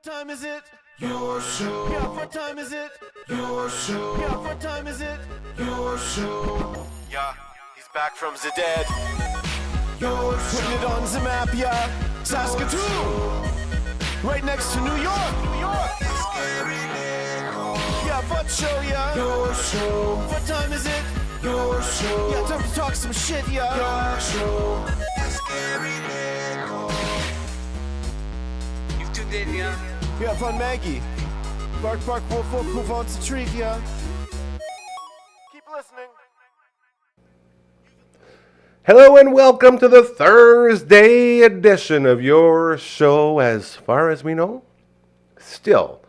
What time is it? Your show. Yeah, what time is it? Your show. Yeah, what time is it? Your show. Yeah, he's back from the dead. Your show. Putting it on the map, yeah. Saskatoon. Right next to New York. New York. Yeah, what show, yeah. Your show. What time is it? Your show. Yeah, time to talk some shit, yeah. Your show. You've tuned in, yeah? Yeah, fun Maggie. Bark, bark, wolf, wolf, move on to treat, yeah. Keep listening. Hello and welcome to the Thursday edition of your show. As far as we know, still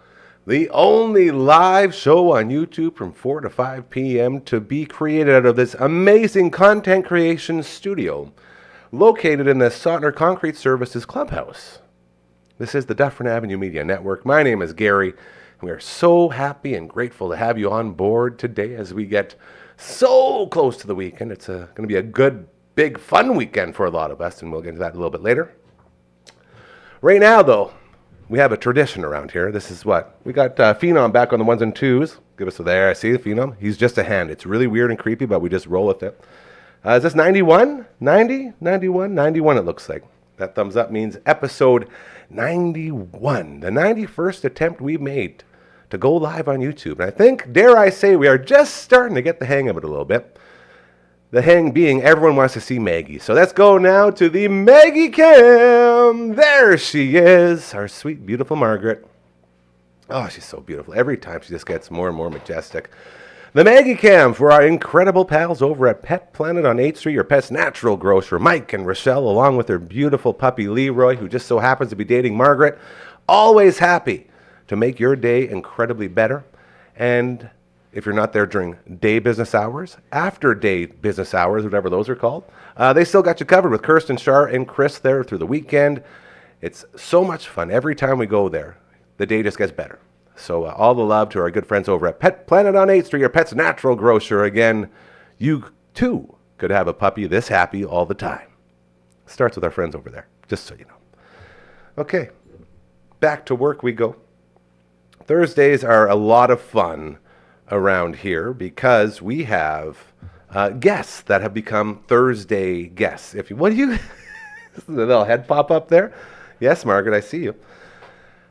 the only live show on YouTube from 4 to 5 p.m. to be created out of this amazing content creation studio located in the Sotner Concrete Services Clubhouse. This is the Dufferin Ave Media Network. My name is Gary, and we are so happy and grateful to have you on board today as we get so close to the weekend. It's going to be a good, big, fun weekend for a lot of us, and we'll get into that a little bit later. Right now, though, we have a tradition around here. This is what? We got Phenom back on the ones and twos. Give us a there. I see the Phenom. He's just a hand. It's really weird and creepy, but we just roll with it. Is this 91? 90? 91? 91 it looks like. That thumbs up means episode 91. The 91st attempt we made to go live on YouTube. And I think, dare I say, we are just starting to get the hang of it a little bit. The hang being everyone wants to see Maggie. So let's go now to the Maggie Cam. There she is, our sweet, beautiful Margaret. Oh, she's so beautiful. Every time she just gets more and more majestic. The Maggie Cam for our incredible pals over at Pet Planet on 8th Street, your pet's natural grocer, Mike and Rochelle, along with their beautiful puppy Leroy, who just so happens to be dating Margaret. Always happy to make your day incredibly better. And if you're not there during day business hours, after day business hours, whatever those are called, they still got you covered with Kirsten, Shar, and Chris there through the weekend. It's so much fun. Every time we go there, the day just gets better. So all the love to our good friends over at Pet Planet on 8th Street, your pet's natural grocer. Again, you too could have a puppy this happy all the time. Starts with our friends over there, just so you know. Okay, back to work we go. Thursdays are a lot of fun around here because we have guests that have become Thursday guests. What do you, the little head pop up there? Yes, Margaret, I see you.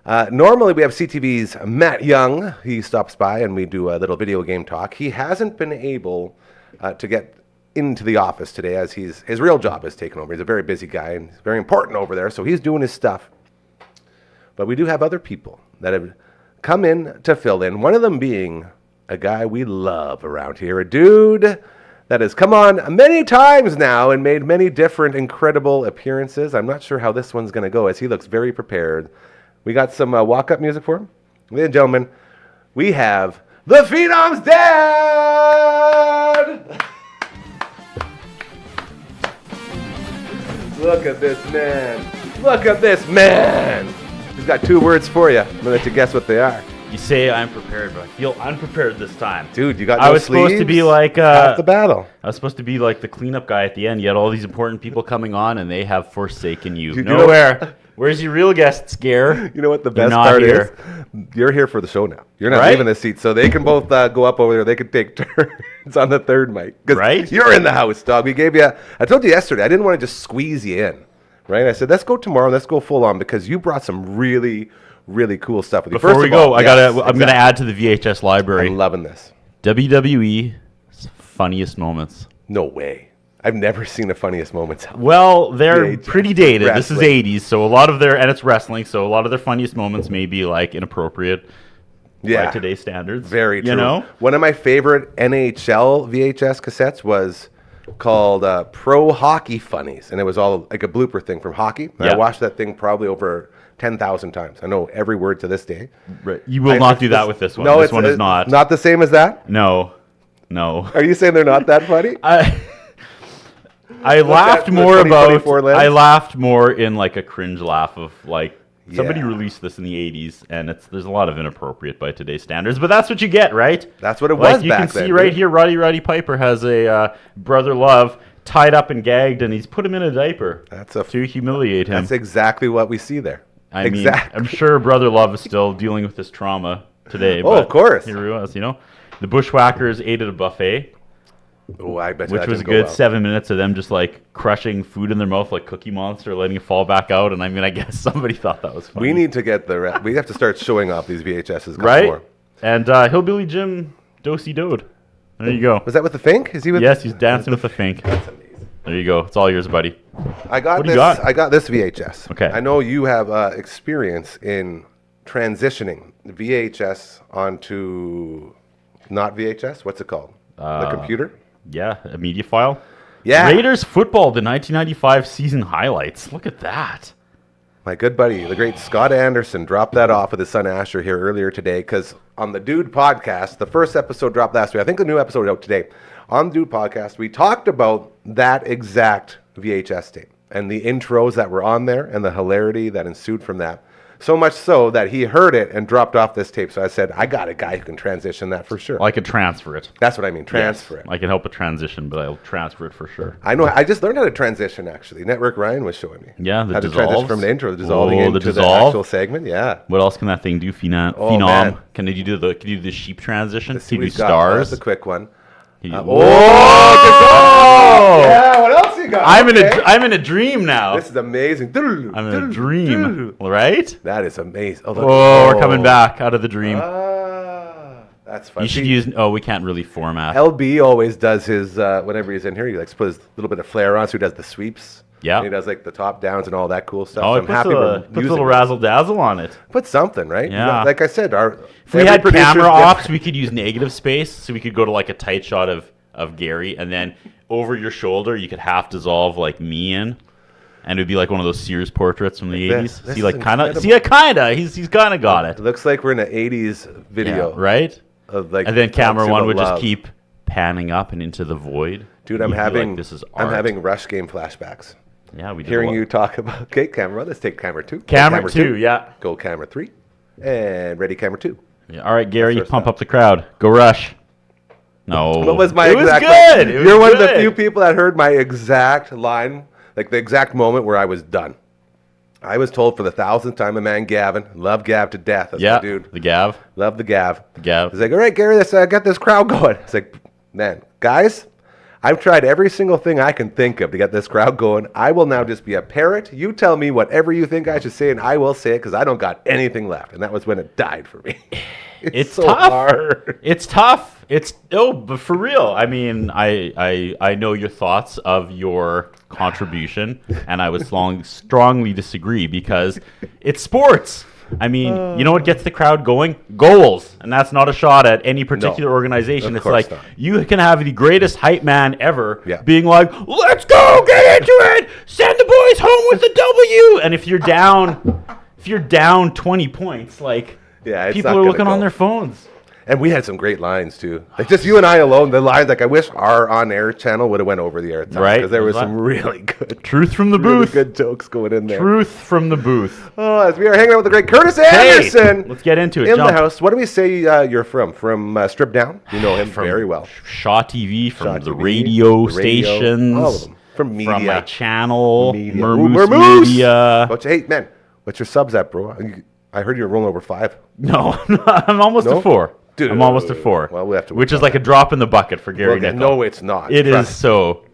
Normally we have CTV's Matt Young. He stops by and we do a little video game talk. He hasn't been able to get into the office today as his real job is taken over. He's a very busy guy and he's very important over there, so he's doing his stuff. But we do have other people that have come in to fill in, one of them being a guy we love around here, a dude that has come on many times now and made many different incredible appearances. I'm not sure how this one's going to go as he looks very prepared. We got some walk-up music for him. Ladies and gentlemen, we have the Phenom's dad! Look at this man. Look at this man. He's got 2 words for you. I'm going to let you guess what they are. You say I'm prepared, but I feel unprepared this time. Dude, you got no I was sleeves? supposed to be like Half the battle. I was supposed to be like the cleanup guy at the end. You had all these important people coming on, and they have forsaken you. You Nowhere. Where's your real guest, Scare? You know what the You're best not part here. is? You're here for the show now. You're not Right? leaving this seat, so they can both go up over there. They can take turns on the third mic. 'Cause Right? You're in the house, dog. We gave you. I told you yesterday. I didn't want to just squeeze you in, right? I said let's go tomorrow. Let's go full on because you brought some really, really cool stuff with you. Before First we of all, go, yes, I'm gonna add to the VHS library. I'm loving this. WWE's funniest moments. No way. I've never seen the funniest moments. Well, they're VHS pretty dated. This is wrestling. 80s, so a lot of their, and it's wrestling, so a lot of their funniest moments may be like inappropriate by today's standards. Very true. You know? One of my favorite NHL VHS cassettes was called Pro Hockey Funnies, and it was all like a blooper thing from hockey. And I Yeah. watched that thing probably over 10,000 times. I know every word to this day. Right. You will not do that with this one. No, This one is not. Not the same as that? No. Are you saying they're not that funny? I laughed that, more the about. 2024 lens? I laughed more in like a cringe laugh of like somebody Yeah. released this in the 80s, and there's a lot of inappropriate by today's standards. But that's what you get, right? That's what it Like was you back can then, see right dude. here, Roddy Piper has a brother Love tied up and gagged, and he's put him in a diaper That's a to humiliate him. That's exactly what we see there. I mean, I'm sure Brother Love is still dealing with this trauma today. Oh, of course. Here he was, The Bushwhackers ate at a buffet. Oh, I bet which was a good 7 minutes of them just like crushing food in their mouth like Cookie Monster, letting it fall back out. And I mean, I guess somebody thought that was funny. We need to get we have to start showing off these VHSs. Right? More. And Hillbilly Jim Dosey Dode. There you go. Was that with the Fink? Is he with? Yes, he's dancing with the Fink. That's amazing. There you go. It's all yours, buddy. I got this VHS. Okay. I know you have experience in transitioning VHS onto not VHS. What's it called? The computer. Yeah, a media file. Yeah. Raiders football, the 1995 season highlights. Look at that. My good buddy, the great Scott Anderson, dropped that off with his son Asher here earlier today because on the Dude podcast, the first episode dropped last week. I think the new episode is out today. On the Dude podcast, we talked about that exact VHS tape and the intros that were on there and the hilarity that ensued from that. So much so that he heard it and dropped off this tape. So I said, I got a guy who can transition that for sure. Well, I could transfer it. That's what I mean, transfer it. I can help it transition, but I'll transfer it for sure. I know. I just learned how to transition, actually. Network Ryan was showing me. Yeah, how to transition from the intro, dissolving into the actual segment. Yeah. What else can that thing do, Phenom? Man. Can you do the sheep transition? Let's Can you do got, stars? That's a quick one. Dissolve! Yeah, what else you got? I'm in a dream now. This is amazing. I'm in a dream, right? That is amazing. We're coming back out of the dream. That's funny. You should use. Oh, we can't really format. LB always does his whenever he's in here. He likes to put his little bit of flair on, so he does the sweeps. Yeah. And he does like the top downs and all that cool stuff. Oh, so I'm happy puts a little razzle dazzle on it. Put something, right? Yeah. Like I said, if we had camera ops, we could use negative space, so we could go to like a tight shot of Gary, and then over your shoulder, you could half dissolve like me in, and it would be like one of those Sears portraits from the 80s. This He's kind of got it. It looks like we're in an 80s video, yeah, right? Like, and then camera one would just keep panning up and into the void. Dude, I'm having this is art. I'm having Rush game flashbacks. Yeah, we did. Hearing you talk about camera one. Let's take camera two. Camera two, yeah. Go camera three, and ready camera two. Yeah. All right, Gary, pump up the crowd. Go Rush. No. What was my exact? It was good. You're one of the few people that heard my exact line, like the exact moment where I was done. I was told for the 1,000th time, a man, Gavin, love Gav to death. That's my dude. The Gav. Love the Gav. The Gav. He's like, all right, Gary, let's get this crowd going. It's like, man, guys, I've tried every single thing I can think of to get this crowd going. I will now just be a parrot. You tell me whatever you think I should say, and I will say it because I don't got anything left. And that was when it died for me. It's so tough. hard. It's tough. But for real. I mean, I know your thoughts of your contribution, and I would strongly disagree because it's sports. I mean, you know what gets the crowd going? Goals. And that's not a shot at any particular organization. It's like, you can have the greatest hype man ever being like, let's go, get into it, send the boys home with a W. And if you're down 20 points, like, people are looking on their phones. And we had some great lines too. Like just you and I alone. The lines, like I wish our on-air channel would have went over the air, right? Because there was some really good truth from the booth, good jokes going in there. Truth from the booth. Oh, as we are hanging out with the great Curtis Anderson, let's get into it. In the house. What do we say you're from? From Strip Down? You know him very well. Shaw TV, from the radio stations, all of them. From media, from my channel, Mermoose Media. Hey man, what's your subs at, bro? I heard you're rolling over 5. No, I'm almost to 4. Dude, I'm almost to 4. Well, we have to. Which is like a drop in the bucket for Gary Nickel. No, it's not. It is so.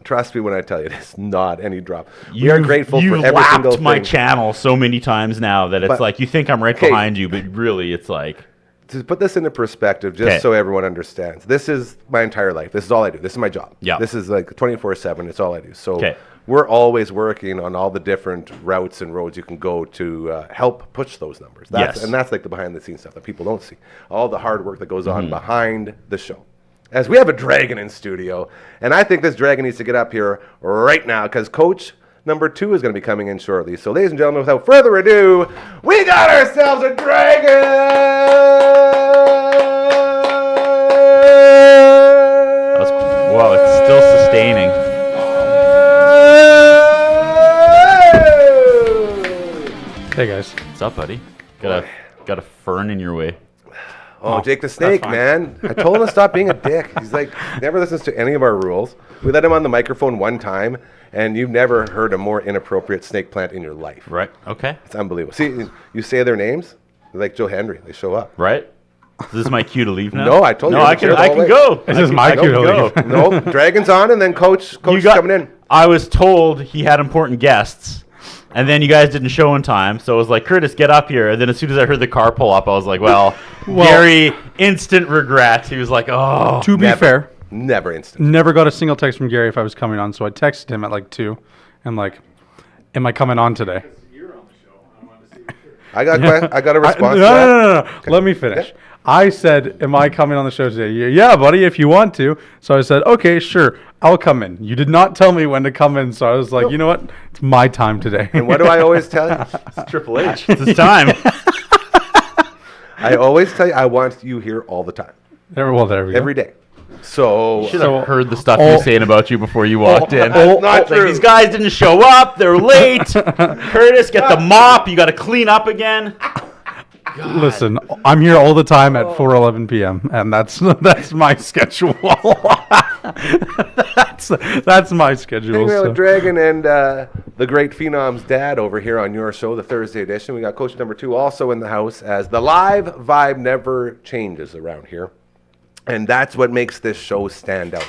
Trust me when I tell you, it's not any drop. We are grateful for every single thing. You've lapped my channel so many times now that it's like you think I'm right behind you, but really it's like. To put this into perspective, just so everyone understands, this is my entire life. This is all I do. This is my job. Yeah. This is like 24/7. It's all I do. So we're always working on all the different routes and roads you can go to help push those numbers. And that's like the behind-the-scenes stuff that people don't see. All the hard work that goes on behind the show. As we have a dragon in studio, and I think this dragon needs to get up here right now because Coach number 2 is going to be coming in shortly. So, ladies and gentlemen, without further ado, we got ourselves a dragon! Wow, it's still sustaining. Hey guys, what's up, buddy? Got a fern in your way. Oh, Jake the Snake, man. I told him to stop being a dick. He's like, never listens to any of our rules. We let him on the microphone one time, and you've never heard a more inappropriate snake plant in your life. Right. Okay. It's unbelievable. See, you say their names, they're like Joe Henry. They show up. Right. This is my cue to leave now. No, I told you. No, I can go. This is my cue to leave. No, Dragon's on, and then Coach coming in. I was told he had important guests, and then you guys didn't show in time. So I was like, Curtis, get up here. And then as soon as I heard the car pull up, I was like, well, Gary, instant regret. He was like, oh. To be fair, never instant. never got a single text from Gary if I was coming on. So I texted him at like 2. I'm like, am I coming on today? I got a response. No. Let me finish. Yeah. I said, am I coming on the show today? Yeah, buddy, if you want to. So I said, okay, sure, I'll come in. You did not tell me when to come in, so I was like, you know what? It's my time today. And what do I always tell you? It's Triple H. It's his time. I always tell you I want you here all the time. There we go. Every day. So Should have heard the stuff you were saying about you before you walked in. Not Like, true. these guys didn't show up. They're late. Curtis, get the mop. You got to clean up again. Listen, I'm here all the time at 4:11 p.m. and that's my schedule. that's my schedule. hanging out So. with Dragon and the great Phenom's dad over here on your show, the Thursday edition. We got Coach number 2 also in the house, as the live vibe never changes around here. And that's what makes this show stand out.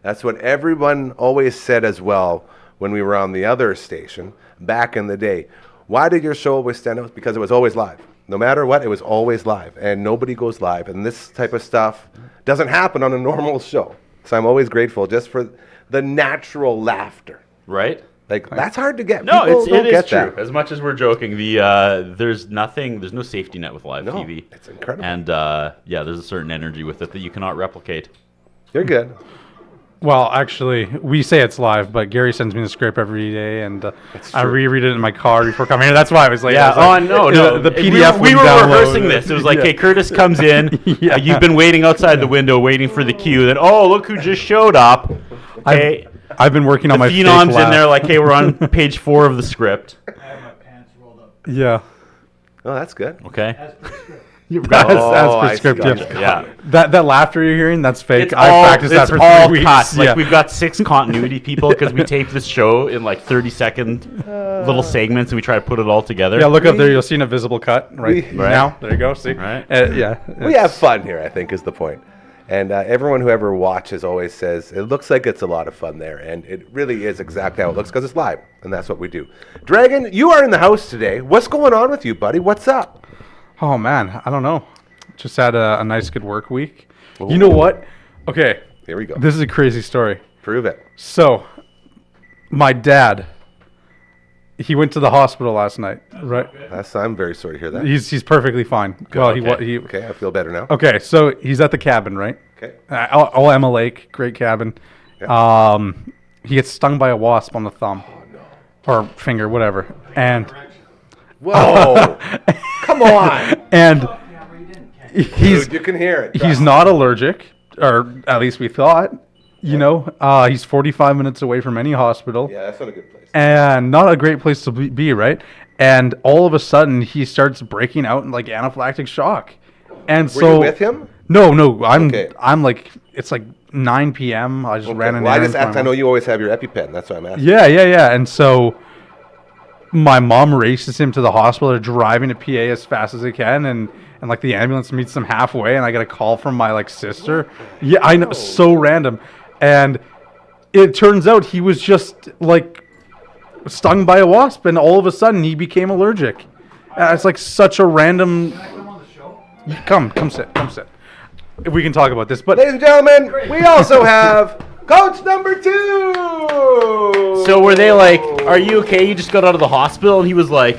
That's what everyone always said as well when we were on the other station back in the day. Why did your show always stand out? Because it was always live. No matter what, it was always live. And nobody goes live. And this type of stuff doesn't happen on a normal show. So I'm always grateful just for the natural laughter. Right? Like, that's hard to get. No, People it don't is get true. that. As much as we're joking, there's no safety net with live No, TV. it's incredible. And there's a certain energy with it that you cannot replicate. You're good. Well, actually, we say it's live, but Gary sends me the script every day, and I reread it in my car before coming here. That's why I was like, no. The PDF. We were download. rehearsing this. It was like, hey, Curtis comes in. You've been waiting outside the window, waiting for the cue. Then, look who just showed up. Okay. I've been working on my fake Phenom's laugh. in there, like, hey, we're on page 4 of the script. I have my pants rolled up. Yeah. Oh, that's good. Okay. As per script. As I per see. script, Gotcha. yeah. Yeah. That laughter you're hearing, that's fake. It's I all, practiced that it's for all 3 weeks. cut. Like, Yeah. we've got 6 continuity people because we taped this show in like 30-second little segments, and we try to put it all together. Yeah, look up there. You'll see an invisible cut right We- now. There you go. See? Right. Yeah. We have fun here, I think, is the point. And everyone who ever watches always says, it looks like it's a lot of fun there. And it really is exactly how it looks because it's live. And that's what we do. Dragon, you are in the house today. What's going on with you, buddy? What's up? Oh, man. I don't know. Just had a nice, good work week. You know what? Okay. Here we go. This is a crazy story. Prove it. So, my dad, he went to the hospital last night, right? I'm very sorry to hear that. He's perfectly fine. Well, okay. Okay, I feel better now. Okay, so he's at the cabin, right? Okay. All Emma Lake, great cabin. He gets stung by a wasp on the thumb. Or finger, whatever. And Whoa! Come on! and he's Dude, you can hear it. he's not allergic, or at least we thought. You know, he's 45 minutes away from any hospital. Yeah, that's not a good place. And not a great place to be, right? And all of a sudden, he starts breaking out in like anaphylactic shock. And Were so you with him? No, Okay. I'm like, it's like 9 p.m. I just ran in Well, I there. just asked. I know you always have your EpiPen. That's why I'm asking. Yeah. And so my mom races him to the hospital. They're driving a PA as fast as they can, and like the ambulance meets them halfway, and I get a call from my like sister. Yeah, I know, so random. And it turns out he was just like stung by a wasp, and all of a sudden he became allergic. It's like such a random. Come on the show. Come sit. We can talk about this, but Ladies and gentlemen, we also have Coach number 2. So were they like, are you okay? You just got out of the hospital? And he was like,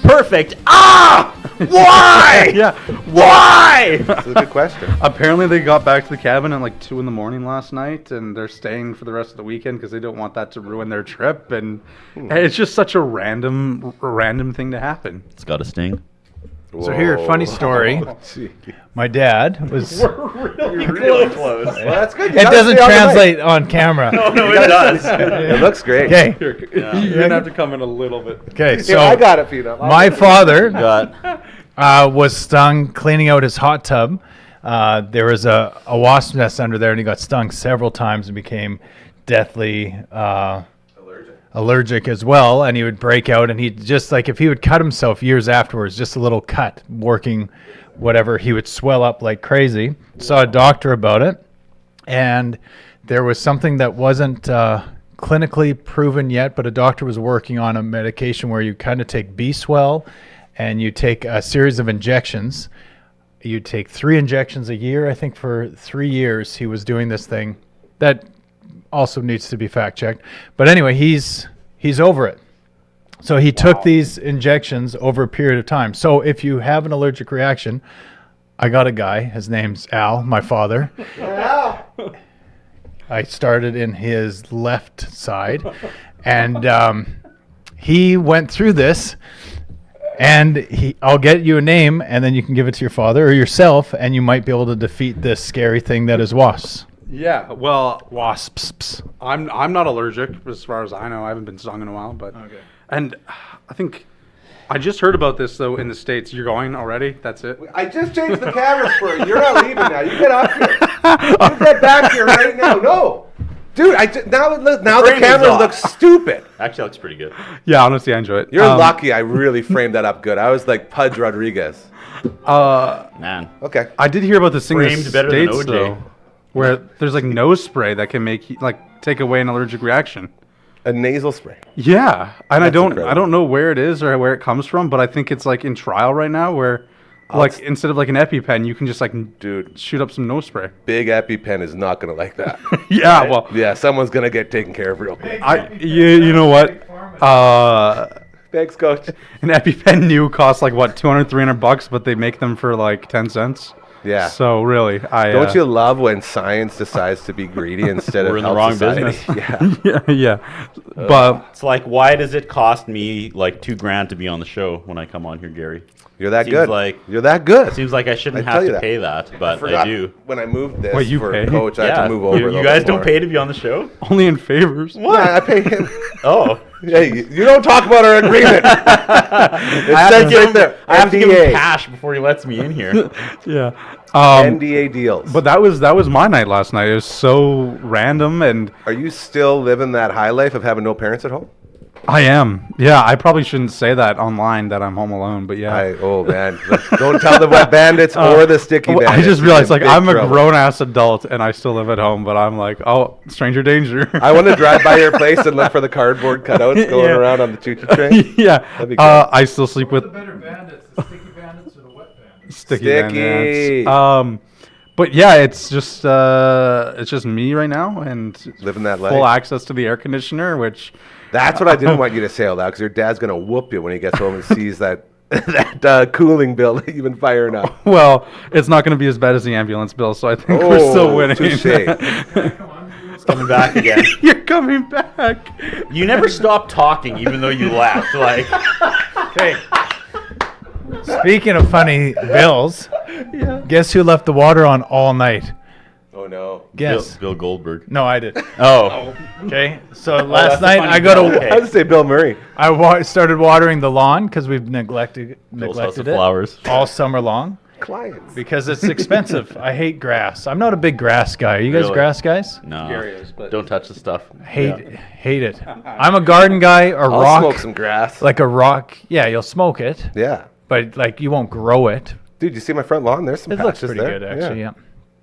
perfect. Ah! Why? yeah. Why? That's a good question. Apparently they got back to the cabin at like 2 a.m. last night, and they're staying for the rest of the weekend because they don't want that to ruin their trip. And it's just such a random thing to happen. It's got a sting. So here, funny story. Gee. My dad was. Really close. Well, that's good. You It gotta doesn't stay on the mic. translate on camera. No, it does. It looks great. Okay. You're gonna have to come in a little bit. Okay. Here, So I got it, Pino. my father Got was stung cleaning out his hot tub, There was a wasp nest under there, and he got stung several times and became deathly allergic as well. And he would break out, and he'd just like, if he would cut himself years afterwards, just a little cut, working whatever, he would swell up like crazy. Saw a doctor about it, and there was something that wasn't clinically proven yet, but a doctor was working on a medication where you kind of take B-Swell and you take a series of injections. You take 3 injections a year. I think for 3 years he was doing this thing. That also needs to be fact checked. But anyway, he's over it. So he took these injections over a period of time. So if you have an allergic reaction, I got a guy. His name's Al, my father. I started in his left side, and he went through this. And I'll get you a name, and then you can give it to your father or yourself, and you might be able to defeat this scary thing that is wasps. Yeah, well, Wasps. I'm not allergic as far as I know. I haven't been stung in a while, but and I think I just heard about this though in the States. You're going already? That's it. I just changed the cameras for you. You're not leaving now. You get up here. You get back here right now. No. Dude, now the frame is camera off. looks stupid. Actually, looks pretty good. Yeah, honestly, I enjoy it. You're lucky I really framed that up good. I was like Pudge Rodriguez. Man. Okay. I did hear about this thing in the Framed better than States OJ. though, where there's like nose spray that can take away an allergic reaction. A nasal spray. Yeah, and That's I don't incredible. know where it is or where it comes from, but I think it's like in trial right now where like instead of like an EpiPen, you can just like Dude, shoot up some nose spray. big EpiPen is not going to like that. Yeah, well, Yeah, someone's going to get taken care of real quick. you know what? Thanks, Coach. An EpiPen new costs like what, $200-300, but they make them for like 10 cents. Yeah. So really, Don't you love when science decides to be greedy instead We're of in the help wrong society? business. Yeah. yeah. But It's like, why does it cost me like $2,000 to be on the show when I come on here, Gary? You're that Seems good. like- You're that good. Seems like I shouldn't I have tell you to that. pay that, but I Forgot do. when I moved this Wait, you for pay? Coach, I had to move over. a You little guys bit don't more. pay to be on the show? only in favors. Yeah, I pay him. Oh. Hey, you don't talk about our agreement. It says right there. I have to give him NDA. cash before he lets me in here. Yeah. NDA deals. But that was my night last night. It was so random, and Are you still living that high life of having no parents at home? I am. Yeah, I probably shouldn't say that online that I'm home alone, but yeah. Oh man, don't tell the wet bandits or the sticky Well, bandits. I just You're realized, in like, big I'm a trouble. grown-ass adult, and I still live at home, but I'm like, oh, stranger danger. I want to drive by your place and look for the cardboard cutouts going Yeah. around on the choo-choo train. Yeah. That'd be cool. I still sleep with better bandits, the sticky bandits or the wet bandits? sticky Sticky. bandits. But yeah, it's just me right now, and Living that full life. access to the air conditioner, which That's what I didn't want you to say out loud, because your dad's gonna whoop you when he gets home and sees that cooling bill that you've been firing up. well, it's not going to be as bad as the ambulance bill, so I think we're still winning. Touche. Coming back again. You're coming back. You never stop talking, even though you left. Like, Okay. Speaking of funny bills, guess who left the water on all night? Oh no. Guess. Bill Goldberg. No, I did. Oh, Okay. So last that's a night funny I got bill. to. Okay. I would say Bill Murray. Started watering the lawn because we've neglected Bill's House of it Flowers. all summer long Clients. because it's expensive. I hate grass. I'm not a big grass guy. Are you guys Really? grass guys? No, Gary is, but- don't touch the stuff. Hate it. I'm a garden guy. A I'll rock, smoke some grass. like a rock. Yeah, you'll smoke it, Yeah. but like you won't grow it. Dude, you see my front lawn? There's some It looks patches pretty there. good, actually. Yeah.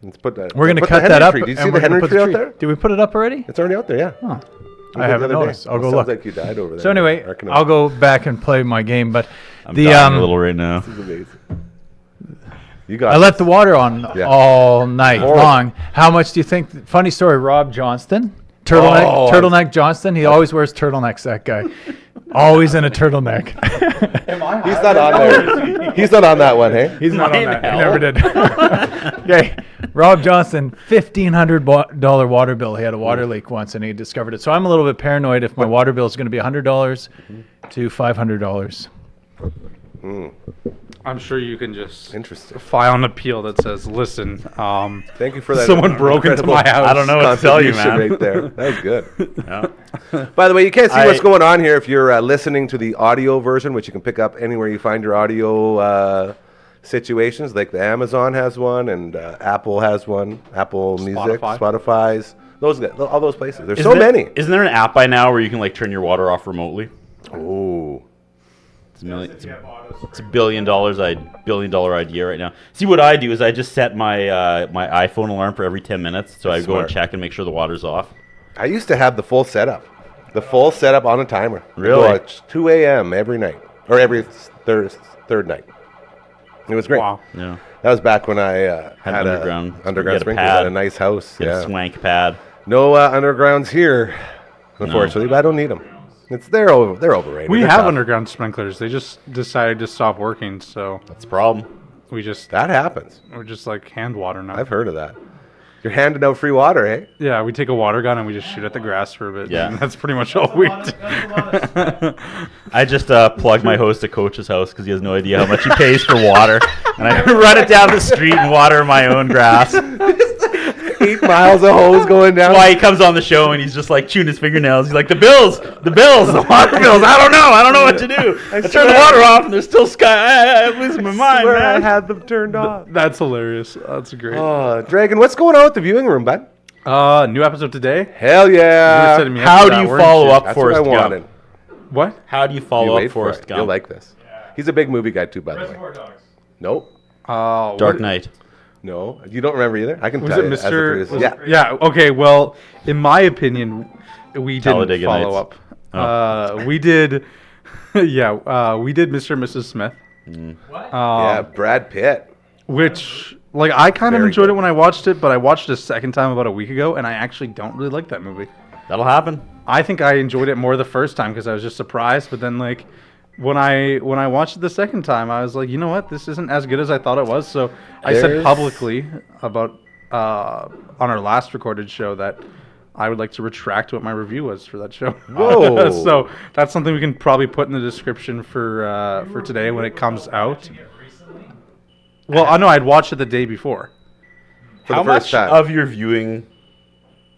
Let's put that. We're gonna put cut the that Henry up. tree. Did you see and the we're gonna Henry put tree the out there? Did we put it up already? It's already out there, yeah. Oh, We I did haven't the other day. noticed. I'll go Sounds look. like you died over there. So anyway, Arcing up. I'll go back and play my game. But I'm the dying a little right now. This is amazing. You got I left the water on Yeah. all night Horrible. long. How much do you think? Funny story. Rob Johnston, turtleneck Johnston. He always wears turtlenecks. That guy, always in a turtleneck. He's not on there. He's not on that one, hey? He's not on Mine that. He hell. never did. Okay, Rob Johnston, $1,500 water bill. He had a water leak once, and he discovered it. So I'm a little bit paranoid if my water bill is going to be $100 to $500. I'm sure you can just Interesting. file an appeal that says, listen, Thank you for that. someone broke into incredible my house. I don't know what to tell you, contribution man. right there. That was good. Yeah. By the way, you can't see what's I- going on here if you're listening to the audio version, which you can pick up anywhere you find your audio situations. Like the Amazon has one, and Apple has one. Apple Music, Spotify's. All those places. There's so many. Isn't there an app by now where you can like turn your water off remotely? Oh. It's $1 billion idea right now. See, what I do is I just set my my iPhone alarm for every 10 minutes, so I go and check and make sure the water's off. I used to have the full setup on a timer. Really? It's 2 a.m. every night, or every third night. It was great. Wow. Yeah. That was back when I had underground sprinkler, pad. had a nice house. Get a swank pad. No undergrounds here, unfortunately, but I don't need them. They're overrated. We They're have tough. underground sprinklers. They just decided to stop working, so That's the problem. we just That happens. we're just like hand water now. I've heard of that. You're handing out free water, eh? Yeah, we take a water gun and we just shoot at the grass for a bit. Yeah. And that's pretty much all we do. I just plug my host at Coach's house because he has no idea how much he pays for water, and I run it down the street and water my own grass. 8 miles of hose going down. Why he comes on the show and he's just like chewing his fingernails. He's like, the water bills. I don't know what to do. I turn the water off and there's still sky. I'm losing my mind, Swear I man. had them turned off. That's hilarious. That's great. Dragon, what's going on with the viewing room, bud? New episode today. Hell You were yeah. setting me up How for do that, you weren't follow you? up That's what Forrest I wanted. Gump? What? How do you You follow wait up for Forrest it. Gump? You'll like this. He's a big movie guy too, by the way. Nope. Dark Knight. No. You don't remember either? I can Was tell it you. as the Mr. producer. was Yeah. it- yeah. Okay. Well, in my opinion, we didn't Talladega follow Nights. up. We did. Yeah. We did Mr. and Mrs. Smith. Yeah, Brad Pitt. Which, like, I kind of Very enjoyed good. it when I watched it, but I watched it a second time about a week ago, and I actually don't really like that movie. That'll happen. I think I enjoyed it more the first time because I was just surprised, but then like when I watched it the second time, I was like, you know what, this isn't as good as I thought it was. So I said There's- publicly about on our last recorded show that I would like to retract what my review was for that show. Whoa. So that's something we can probably put in the description for today when it comes out. Well, I know I'd watched it the day before. For How the first much time. of your viewing,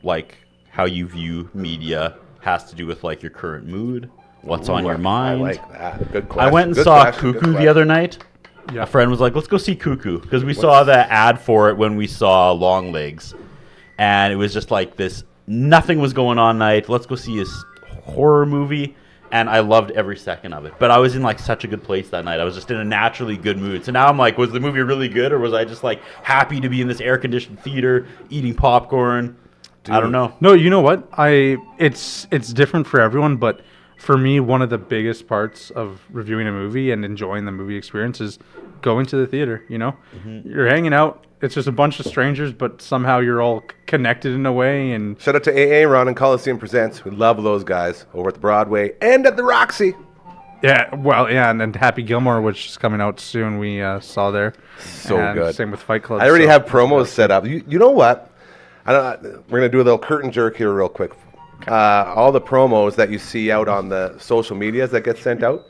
like how you view media, has to do with like your current mood? What's on your mind? I like that. Good question. I went and Good saw question, good Cuckoo the question. other night. Yeah. A friend was like, let's go see Cuckoo, because we saw the ad for it when we saw Long Legs. And it was just like this, nothing was going on night. Let's go see this horror movie. And I loved every second of it. But I was in like such a good place that night. I was just in a naturally good mood. So now I'm like, was the movie really good? Or was I just like happy to be in this air-conditioned theater, eating popcorn? I don't know. No, you know what? It's different for everyone, but for me, one of the biggest parts of reviewing a movie and enjoying the movie experience is going to the theater. You know, you're hanging out. It's just a bunch of strangers, but somehow you're all connected in a way. And Shout out to AA Ron and Coliseum Presents. We love those guys over at the Broadway and at the Roxy. yeah, well, yeah, and then Happy Gilmore, which is coming out soon. We saw there. So And good. Same with Fight Club. I already so- have promos set up. You know what? We're gonna do a little curtain jerk here, real quick. All the promos that you see out on the social medias that get sent out.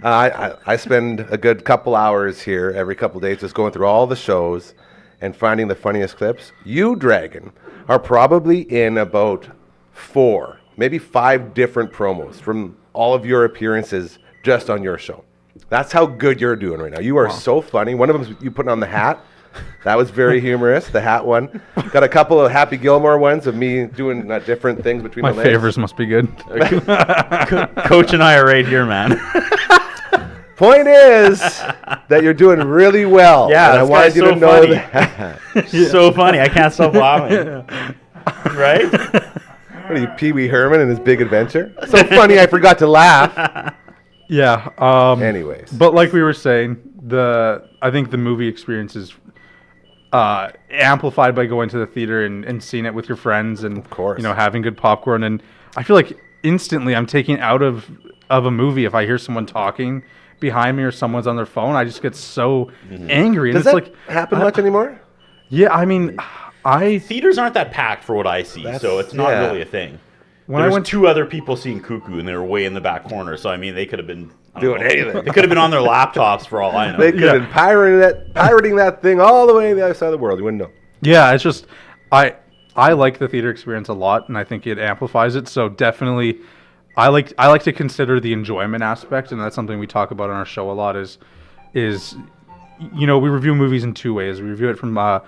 I spend a good couple hours here every couple days just going through all the shows and finding the funniest clips. You, Dragon, are probably in about 4, maybe 5 different promos from all of your appearances just on your show. That's how good you're doing right now. You are so funny. One of them you putting on the hat. That was very humorous, the hat one. Got a couple of Happy Gilmore ones of me doing different things between My the legs. favors must be good. Coach and I are right here, man. Point is that you're doing really well. Yeah, and I this wanted guy's you so to know funny. that. So funny. I can't stop laughing. Right? What are you, Pee Wee Herman and his big adventure? So funny, I forgot to laugh. Yeah. Anyways. But like we were saying, I think the movie experience is amplified by going to the theater and seeing it with your friends and, Of course. you know, having good popcorn. And I feel like instantly I'm taken out of a movie if I hear someone talking behind me or someone's on their phone. I just get so angry. And Does it's that like happen much anymore? Yeah, I mean, Theaters aren't that packed for what I see, so it's not yeah. really a thing. When There I was went 2 other people seeing Cuckoo, and they were way in the back corner. So I mean, they could have been I don't Doing know. anything. They could have been on their laptops for all I know. They could have been pirating that thing all the way to the other side of the world. You wouldn't know. Yeah, it's just I like the theater experience a lot, and I think it amplifies it. So definitely, I like to consider the enjoyment aspect, and that's something we talk about on our show a lot. Is you know, we review movies in two ways. We review it from a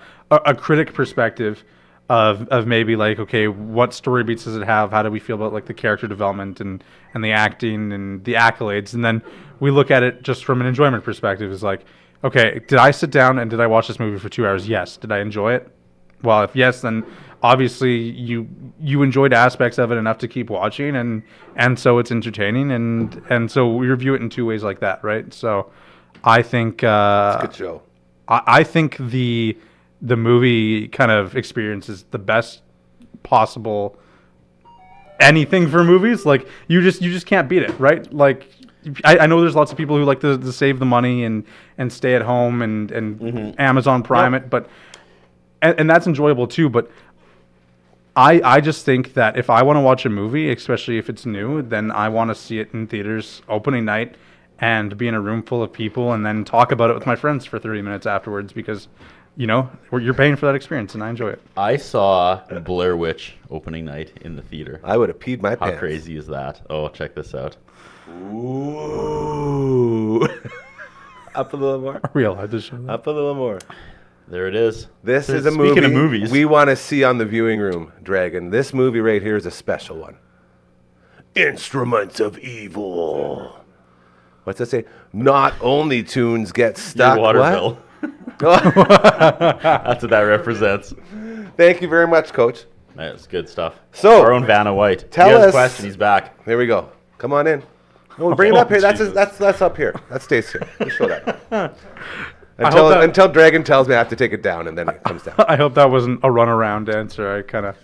critic perspective of maybe like, okay, what story beats does it have? How do we feel about like the character development and the acting and the accolades? And then we look at it just from an enjoyment perspective. Is like, okay, did I sit down and did I watch this movie for 2 hours? Yes. Did I enjoy it? Well, if yes, then obviously you enjoyed aspects of it enough to keep watching, and so it's entertaining, and so we review it in two ways like that, right? So I think It's a good show. I think the movie kind of experience is the best possible anything for movies. Like you just can't beat it, right? Like I know there's lots of people who like to save the money and stay at home and Amazon Prime it, but and that's enjoyable too. But I just think that if I want to watch a movie, especially if it's new, then I want to see it in theaters opening night and be in a room full of people and then talk about it with my friends for 30 minutes afterwards because, you know, you're paying for that experience and I enjoy it. I saw Blair Witch opening night in the theater. I would have peed my How pants. crazy is that? Oh, check this out. Ooh. Up a little more. Real, I just showed that. Up a little more. There it is. This is a movie Speaking of movies, we want to see on the viewing room, Dragon. This movie right here is a special one. Instruments of Evil. What's that say? Not only tunes get stuck. your water what? bill. That's what that represents. Thank you very much, Coach. That's good stuff. So, our own Vanna White. tell he has us- a question. He's back. Here we go. Come on in. No, bring it up here. Jesus. That's up here. That stays here. Just show that. hope that- Until Dragon tells me I have to take it down, and then it comes down. I hope that wasn't a runaround answer. I kind of...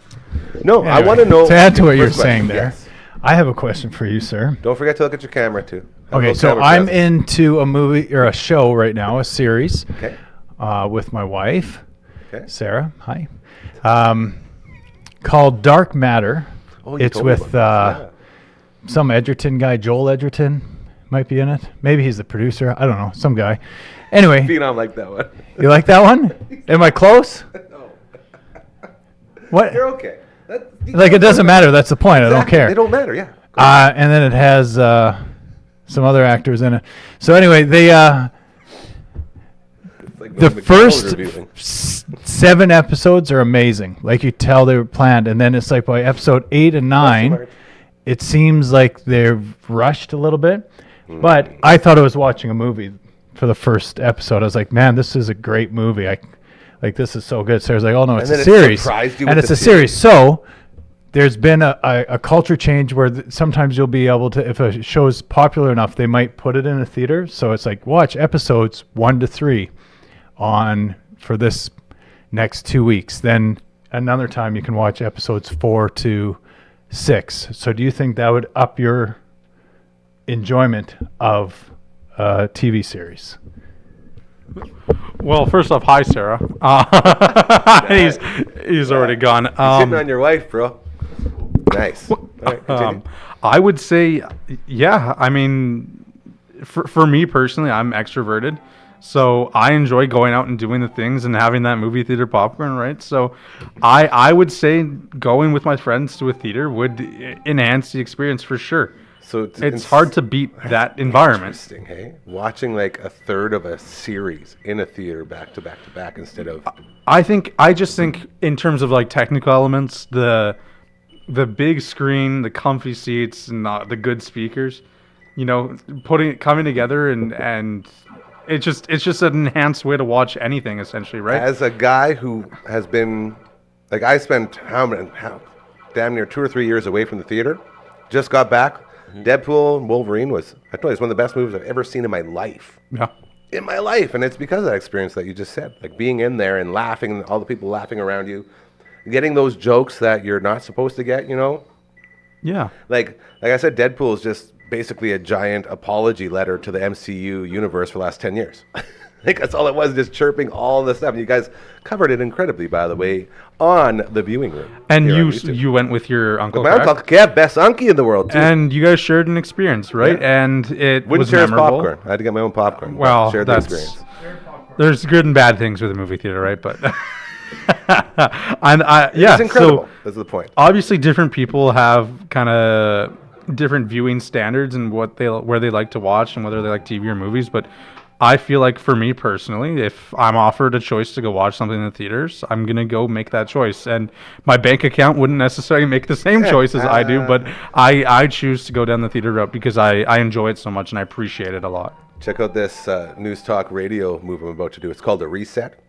No, I Anyway, want to know. To add to what you're First question, saying there, yes. I have a question for you, sir. Don't forget to look at your camera too. Have Okay, no so camera I'm presence. into a movie or a show right now, a series, Okay. with my wife, Okay. Sarah. Hi. Called Dark Matter. Oh, you It's told me with about this, some Edgerton guy, Joel Edgerton, might be in it. Maybe he's the producer. I don't know, some guy. Anyway, yeah. Phenom like that one. you like that one? Am I close? No. What? You're okay. Like it doesn't matter. That's the point. I don't care. They don't matter. Yeah. And then it has some other actors in it. So anyway, they It's like the when first McDonald's reviewing. 7 episodes are amazing. Like you tell they were planned, and then it's like by episode 8 and 9, it seems like they've rushed a little bit. But I thought I was watching a movie for the first episode. I was like, man, this is a great movie. Like this is so good. Sarah's like, oh no, it's then a it series, surprised you and with it's the a series. So there's been a culture change where sometimes you'll be able to, if a show is popular enough, they might put it in a theater. So it's like watch episodes 1 to 3 on for this next 2 weeks. Then another time you can watch episodes 4 to 6. So do you think that would up your enjoyment of a TV series? Well, first off, hi, Sarah. He's already gone. Sitting on your wife, bro. Nice. All right, continue. I would say, yeah. I mean, for me personally, I'm extroverted, so I enjoy going out and doing the things and having that movie theater popcorn, right? So, I would say going with my friends to a theater would enhance the experience for sure. So It's hard to beat that environment. Interesting, hey? Watching like a third of a series in a theater back to back to back instead of. I just think in terms of like technical elements, the big screen, the comfy seats, and the good speakers, you know, coming together and it's just an enhanced way to watch anything essentially, right? As a guy who has been, like, I spent damn near 2 or 3 years away from the theater, just got back. Deadpool and Wolverine was one of the best movies I've ever seen in my life. Yeah. In my life, and it's because of that experience that you just said, like being in there and laughing, and all the people laughing around you, getting those jokes that you're not supposed to get, you know. Yeah. Like I said, Deadpool is just basically a giant apology letter to the MCU universe for the last 10 years. Like that's all it was, just chirping all this stuff. And you guys covered it incredibly, by the way, on the viewing room. And here on you YouTube. you went with your uncle, My correct? uncle, yeah, best uncle in the world too. And you guys shared an experience, right? Yeah. And it Wouldn't was share his memorable. popcorn. I had to get my own popcorn. Well, shared the that's experience. there's good and bad things with a movie theater, right? But and yeah, It's incredible. so That's the point. obviously different people have kind of different viewing standards and where they like to watch and whether they like TV or movies. But I feel like for me personally, if I'm offered a choice to go watch something in the theaters, I'm gonna go make that choice. And my bank account wouldn't necessarily make the same choice as I do, but I choose to go down the theater route because I enjoy it so much and I appreciate it a lot. Check out this News Talk Radio move I'm about to do. It's called a reset.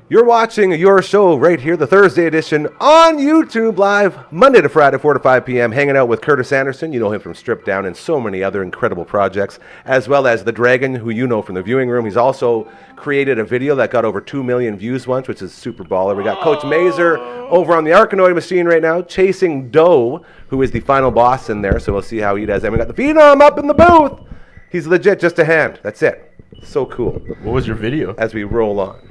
You're watching your show right here, the Thursday edition on YouTube Live, Monday to Friday, 4 to 5 p.m., hanging out with Curtis Anderson. You know him from Strip Down and so many other incredible projects, as well as The Dragon, who you know from the viewing room. He's also created a video that got over 2 million views once, which is super baller. We got Coach Mazer over on the Arkanoid machine right now, chasing Doe, who is the final boss in there, so we'll see how he does. And we got the Phenom up in the booth. He's legit, just a hand. That's it. So cool. What was your video? As we roll on.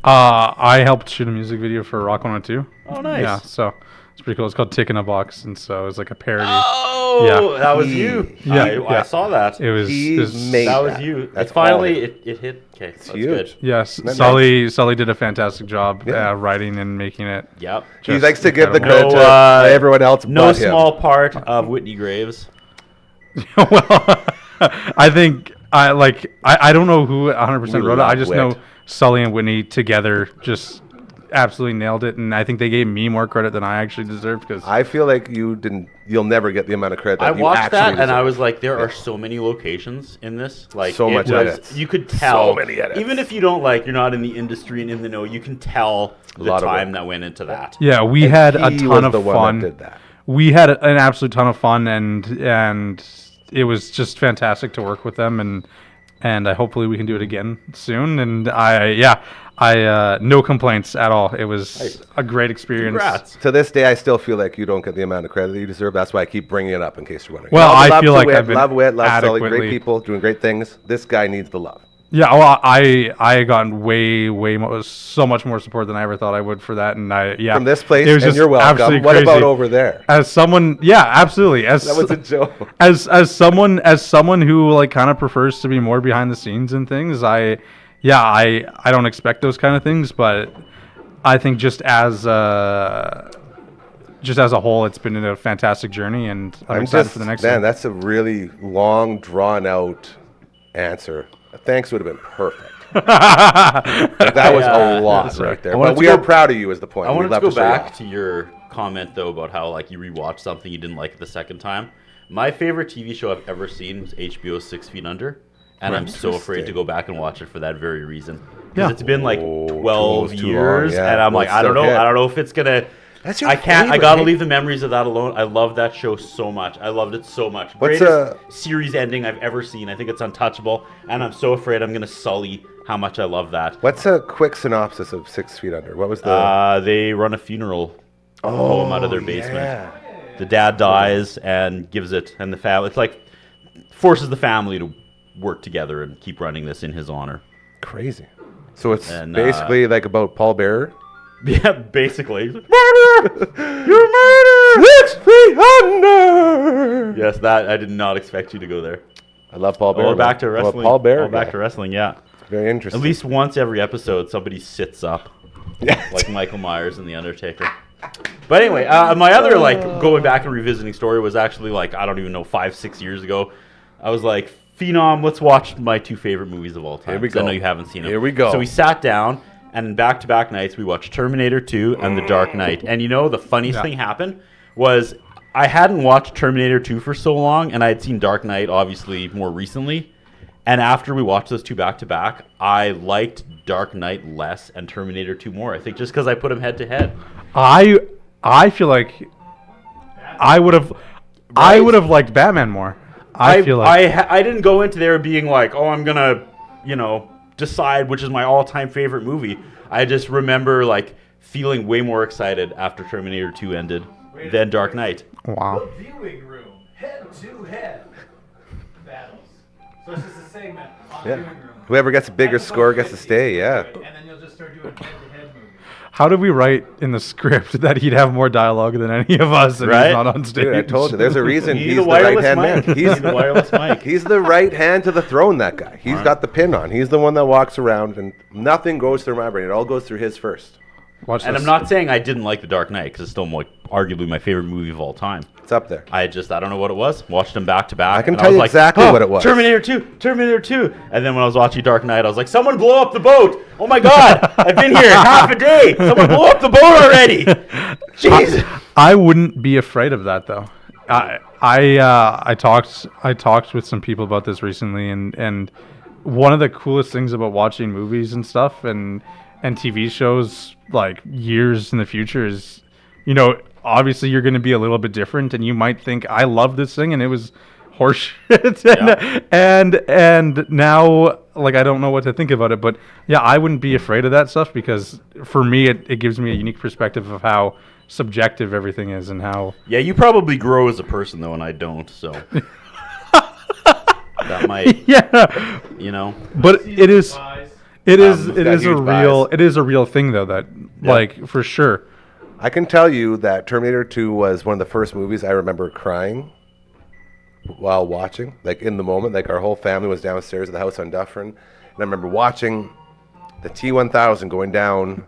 I helped shoot a music video for Rock 102. Oh, nice. Yeah, so it's pretty cool. It's called Tick in a Box, and so it's like a parody. Oh, Yeah. that was you. Yeah, I saw that. It was, He it was made That was that. you. That's Finally, it hit. Okay, that's huge. good. yes. That's Sully did a fantastic job Yeah. writing and making it. Yep. He just likes to give the incredible. credit to everyone else No but him. small part of Whitney Graves. Well, I think I don't know who 100% We wrote it. I love just Whit. know Sully and Whitney together just absolutely nailed it, and I think they gave me more credit than I actually deserved because I feel like you'll never get the amount of credit that I you watched actually that and I deserve. was like, there are so many locations in this. Like So it much was- edits. You could tell. So many edits. Even if you don't you're not in the industry and in the know, you can tell the lot of time work. that went into that. yeah, we And had a he ton was of the one fun. that did that. We had an absolute ton of fun, and it was just fantastic to work with them, and hopefully we can do it again soon. And I no complaints at all. It was a great experience. Congrats. To this day, I still feel like you don't get the amount of credit that you deserve. That's why I keep bringing it up in case you're wondering. Well, All the I love feel to like Whit, I've been love Whit, love Sully, great adequately- people doing great things. This guy needs the love. Yeah, well, I got way more, so much more support than I ever thought I would for that, and From this place, it was and just you're welcome. absolutely What about crazy. over there? As someone, yeah, absolutely. As That was a joke. as someone who like kind of prefers to be more behind the scenes and things, I don't expect those kind of things, but I think just as a whole, it's been a fantastic journy, and I'm excited for the next man, one. that's a really long, drawn out answer. Thanks would have been perfect. That was a lot that's right right. there. I wanted But to we go- are proud of you is the point. I We'd wanted to love go show you back off. to your comment though about how like you rewatched something you didn't like it the second time. My favorite TV show I've ever seen was HBO's 6 Feet Under, and I'm so afraid to go back and watch it for that very reason. 'Cause Yeah. it's been like Oh, 12 too long, years, yeah. and I'm Well, like, it's I don't their know. hit. I don't know if it's gonna. That's your I can't. I favorite, gotta hey? leave the memories of that alone. I love that show so much. I loved it so much. What's Greatest series ending I've ever seen. I think it's untouchable, and I'm so afraid I'm gonna sully how much I love that. What's a quick synopsis of 6 Feet Under? What was the... They run a funeral home out of their basement. yeah. The dad dies and gives it, and the family. It's like forces the family to work together and keep running this in his honor. Crazy. So it's And, basically like about Paul Bearer. Yeah, basically. Murder! You're murder! 6 Feet Under! Yes, that I did not expect you to go there. I love Paul Bearer. Oh, back to man. I'm a wrestling. Paul Bearer. Back guy. to wrestling. Yeah. Very interesting. At least once every episode, somebody sits up, Yeah. like Michael Myers and The Undertaker. But anyway, my other like going back and revisiting story was actually like I don't even know 5-6 years ago. I was like, Phenom, let's watch my 2 favorite movies of all time. Here we 'cause I go. know you haven't seen them. Here we go. So we sat down, and in back-to-back nights, we watched Terminator 2 and The Dark Knight. And you know, the funniest thing happened was I hadn't watched Terminator 2 for so long, and I had seen Dark Knight obviously more recently. And after we watched those 2 back-to-back, I liked Dark Knight less and Terminator 2 more. I think just because I put them head-to-head. I feel like I would have liked Batman more. I feel like I didn't go into there being like, oh, I'm gonna, decide which is my all-time favorite movie. I just remember like feeling way more excited after Terminator 2 ended than Dark Knight. wow. Viewing room, head-to-head battles. So it's just a segment on Yeah. viewing room. Whoever gets a bigger score gets to stay, yeah. And then you'll just start doing head-to-head movies. How did we write in the script that he'd have more dialogue than any of us and Right? he's not on stage? Dude, I told you, there's a reason You need he's a the wireless right-hand man. mic. You He's need a wireless mic. He's the right hand to the throne, that guy. He's got the pin on. He's the one that walks around, and nothing goes through my brain. It all goes through his first. Watch And this. I'm not saying I didn't like The Dark Knight because it's still like arguably my favorite movie of all time. It's up there. I don't know what it was. Watched them back to back. I can and tell was you like, exactly what it was. Terminator 2. And then when I was watching Dark Knight, I was like, someone blow up the boat. Oh my God, I've been here half a day. Someone blow up the boat already. Jeez. I wouldn't be afraid of that though. I talked with some people about this recently, and one of the coolest things about watching movies and stuff and TV shows like years in the future is, obviously you're going to be a little bit different, and you might think I love this thing and it was horseshit, and now like I don't know what to think about it. But yeah, I wouldn't be afraid of that stuff because for me it gives me a unique perspective of how subjective everything is and how. Yeah, you probably grow as a person though, and I don't. So that might, But it is got a real thing though that like for sure. I can tell you that Terminator 2 was one of the first movies I remember crying while watching, like in the moment. Like our whole family was downstairs at the house on Dufferin, and I remember watching the T-1000 going down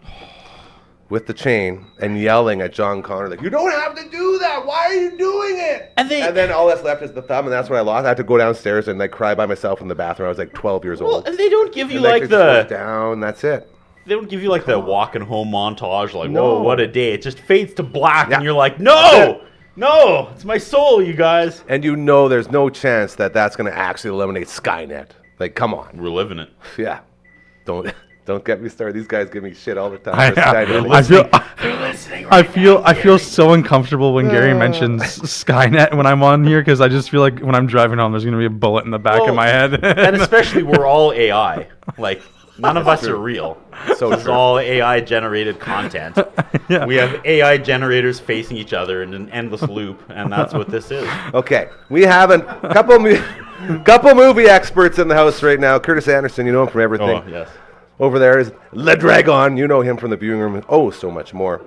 with the chain and yelling at John Connor, like, "You don't have to do that! Why are you doing it?" And then all that's left is the thumb, and that's what I lost. I had to go downstairs and like cry by myself in the bathroom. I was like 12 years well, old. and they don't give you And, like it just goes the down. That's it. they don't give you like the walking home montage, like, No. whoa, what a day. It just fades to black, Yeah. and you're like, That's no, it's my soul, you guys. And there's no chance that that's going to actually eliminate Skynet. Like, come on. We're living it. Yeah. Don't get me started. These guys give me shit all the time. I, for Skynet. I feel so uncomfortable when Gary mentions Skynet when I'm on here because I just feel like when I'm driving home, there's gonna be a bullet in the back of my head. And especially we're all AI. Like, none of us are real. So It's true. all AI generated content. Yeah. We have AI generators facing each other in an endless loop, and that's what this is. Okay. We have a couple movie experts in the house right now. Curtis Anderson, you know him from everything. Oh, yes. Over there is Le Dragon. You know him from the viewing room. Oh, so much more.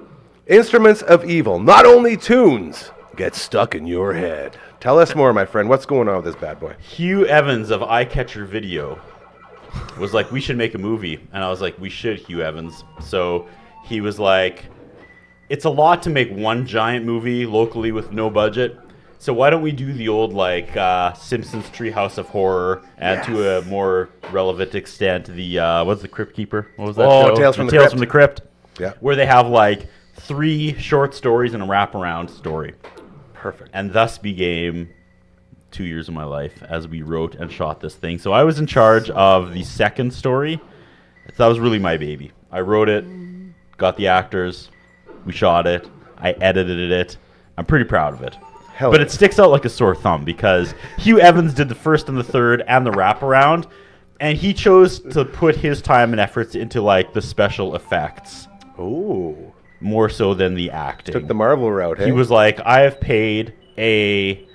Instruments of Evil. Not only tunes get stuck in your head. Tell us more, my friend. What's going on with this bad boy? Hugh Evans of Eye Catcher Video was like, we should make a movie. And I was like, we should, Hugh Evans. So he was like, it's a lot to make one giant movie locally with no budget. So why don't we do the old like Simpsons Treehouse of Horror, and to a more relevant extent, the what's the Crypt Keeper? What was that show? Tales from the Tales Crypt. from the Crypt. Yeah. Where they have like 3 short stories and a wraparound story. Perfect. And thus began 2 years of my life as we wrote and shot this thing. So I was in charge of the second story. That was really my baby. I wrote it, got the actors, we shot it, I edited it. I'm pretty proud of it. Hell But yeah. it sticks out like a sore thumb because Hugh Evans did the first and the third and the wraparound, and he chose to put his time and efforts into like the special effects Ooh. more so than the acting. Took the Marvel route, hey? He was like, I have paid a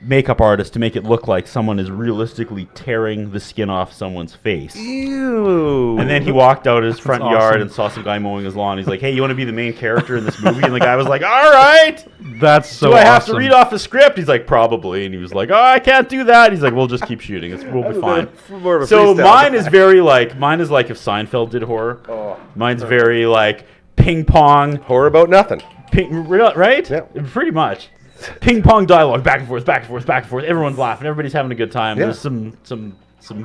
makeup artist to make it look like someone is realistically tearing the skin off someone's face. Ew. And then he walked out his front yard awesome. and saw some guy mowing his lawn. He's like, hey, you want to be the main character in this movie? And the guy was like, all right. That's so Do I have awesome. to read off the script? He's like, probably. And he was like, oh, I can't do that. He's like, we'll just keep shooting. We'll be fine. More of a So freestyle. mine is like if Seinfeld did horror. Oh. Mine's very like ping pong. Horror about nothing. Right? Yeah. Pretty much. Ping pong dialogue, back and forth, back and forth, back and forth. Everyone's laughing. Everybody's having a good time. Yeah. There's some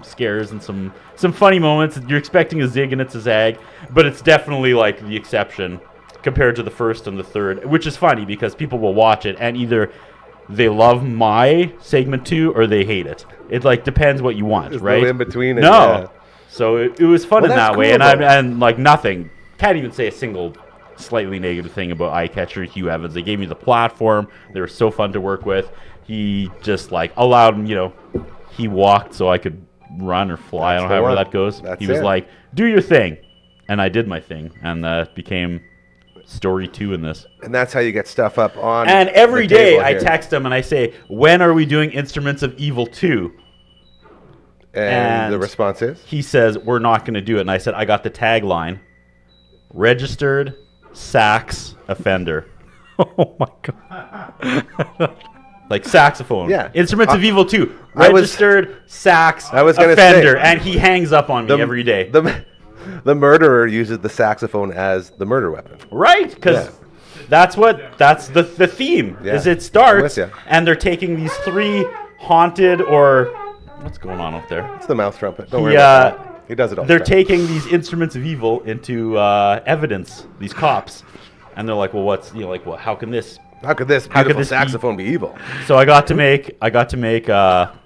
scares and some funny moments. You're expecting a zig and it's a zag, but it's definitely like the exception compared to the first and the third, which is funny because people will watch it and either they love my segment 2 or they hate it. It like depends what you want, There's right? no in between it, No. yeah. So it was fun Well, in that's that way, cool, and though. and like nothing. Can't even say a single slightly negative thing about Eye Catcher Hugh Evans. They gave me the platform. They were so fun to work with. He just like allowed him, he walked so I could run or fly. That's I don't the know however one. that goes. That's He was it. like, do your thing. And I did my thing. And that became story 2 in this. And that's how you get stuff up on. And every the day table I here. text him and I say, when are we doing Instruments of Evil 2? And the and- response is? He says, we're not going to do it. And I said, I got the tagline, registered sax offender. Oh my god. Like saxophone. Yeah. Instruments of Evil 2. I was- Registered sax I was gonna offender. say- And he hangs up on me every day. the murderer uses the saxophone as the murder weapon. Right, because that's the theme. Yeah. Is it I'm starts with ya. and they're taking these 3 haunted or what's going on up there? It's the mouth trumpet. Don't worry about that. He does it all the They're time. taking these instruments of evil into evidence. These cops, and they're like, well, how can this? How could this How could beautiful this be- saxophone be evil? So I got to make a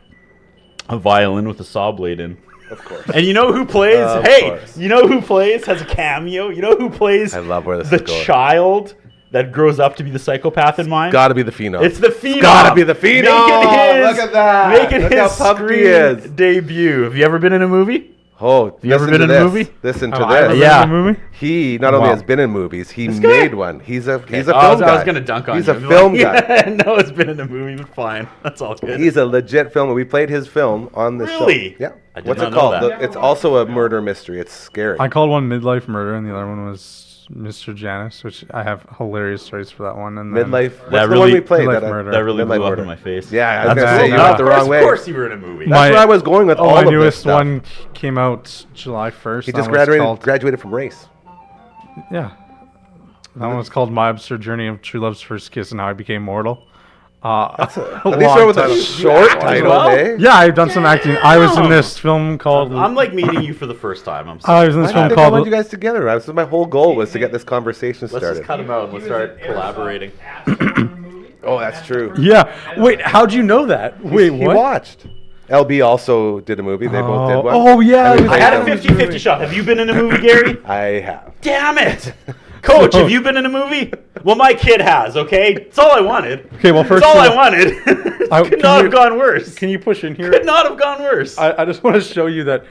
violin with a saw blade in. Of course. And you know who plays? Of Hey, course. you know who plays? Has a cameo. You know who plays? I love where this the is going. child that grows up to be the psychopath in mind. Got to be the phenom. It's the Phenom. gotta be the Phenom. Making his, Look at that. Making Look his how pumped he screen is. debut. Have you ever been in a movie? Oh, you ever listen been to in a this. movie? Listen to Oh, I've this. been Yeah. in a movie? He not only Wow. has been in movies, he guy- made one. He's a film I guy. was going to dunk on He's you. a film guy. No, it's been in a movie, but fine. That's all good. He's a legit filmer. We played his film on the show. Really? Yeah. I did What's not it know called? that. It's also a murder mystery. It's scary. I called one Midlife Murder, and the other one was Mr. Janice, which I have hilarious stories for that one. And then Midlife. What's That the one really- we played? Midlife That, Murder. That really Midlight blew up Murder. in my face. Yeah, I was That's gonna say, cool. you No, went of the course- wrong way. Of course you were in a movie. That's My- where I was going with all my of this newest stuff. one came out July 1st. He That just one was called- graduated from race. Yeah. That one was called My Absurd Journey of True Love's First Kiss and How I Became Mortal. At least we're with a short title, well? eh? Yeah, I've done some acting. I was in this film called. I'm like meeting you for the first time. I'm sorry. I was in I this didn't film think I wanted called. you guys together. This was my whole goal was to get this conversation Let's started. just cut him out and let's start collaborating. Oh, that's true. Yeah. Wait, how'd you know that? Wait, He what? watched. LB also did a movie. They both did one. Oh, yeah. And we I I played had a them. 50-50 shot. Have you been in a movie, Gary? I have. Damn it! Coach, have you been in a movie? Well, my kid has, okay? That's all I wanted. Okay, well, first That's all of I all- wanted. can Could not you- have gone worse. Can you push in here? Could not have gone worse. I just want to show you that.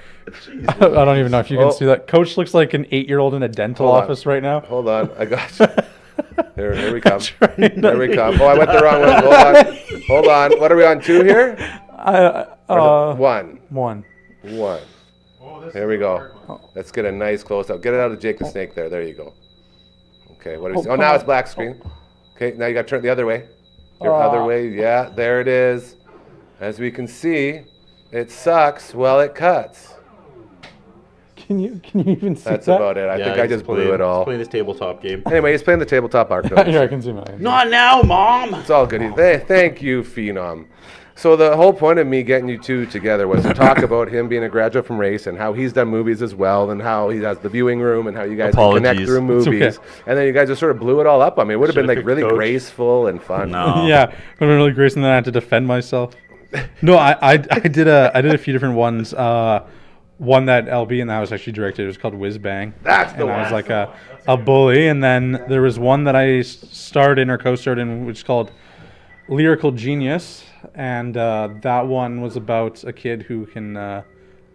I don't even know if you can Oh. see that. Coach looks like an 8-year-old in a dental Hold on. office right now. Hold on. I got you. Here we come. Trying There to- we come. Oh, I went the wrong one. Hold on. Hold on. What are we on? 2 here? One. One. Here we go. Let's get a nice close up. Get it out of Jake the Snake there. There you go. Okay, what do we see? Oh, come now on. it's black screen. Okay, now you got to turn it the other way. Your other way. Yeah, there it is. As we can see, it sucks while it cuts. Can you even see That's that? about it. I think I just blew it all. Playing this tabletop game. Anyway, he's playing the tabletop art. Here, I can zoom in. Not now, Mom. It's all good. Thank you, Phenom. So the whole point of me getting you two together was to talk about him being a graduate from race and how he's done movies as well and how he has the viewing room and how you guys can connect Apologies. through movies. okay. And then you guys just sort of blew it all up on me. It would have been Should've like really picked Coach. graceful and fun. No. Yeah, but really Grayson. Then I had to defend myself. No, I did a few different ones. One that LB and that was actually directed. It was called Whiz Bang. That's the and one. I was like a bully. And then there was one that I starred in or co-starred in, which is called Lyrical Genius, and that one was about a kid who can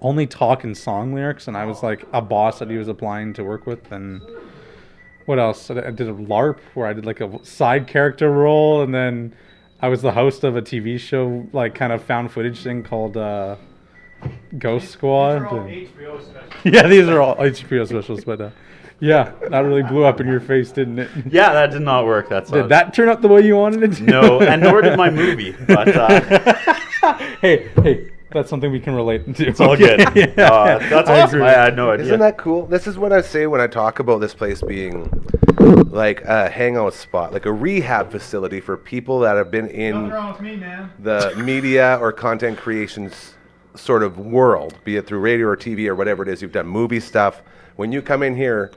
only talk in song lyrics, and I was like a boss that he was applying to work with. And what else? I did a LARP where I did like a side character role, and then I was the host of a TV show, like kind of found footage thing called Ghost Squad. and- yeah, these are all HBO specials, but yeah, that really blew up in your face, didn't it? Yeah, that did not work. That's Did that turn out the way you wanted it to? No, and nor did my movie. But hey, that's something we can relate to. it's all good. That's I awesome. agree. I had no idea. Isn't that cool? This is what I say when I talk about this place being like a hangout spot, like a rehab facility for people that have been in with me, man. the media or content creations sort of world, be it through radio or TV or whatever it is. You've done movie stuff. When you come in here,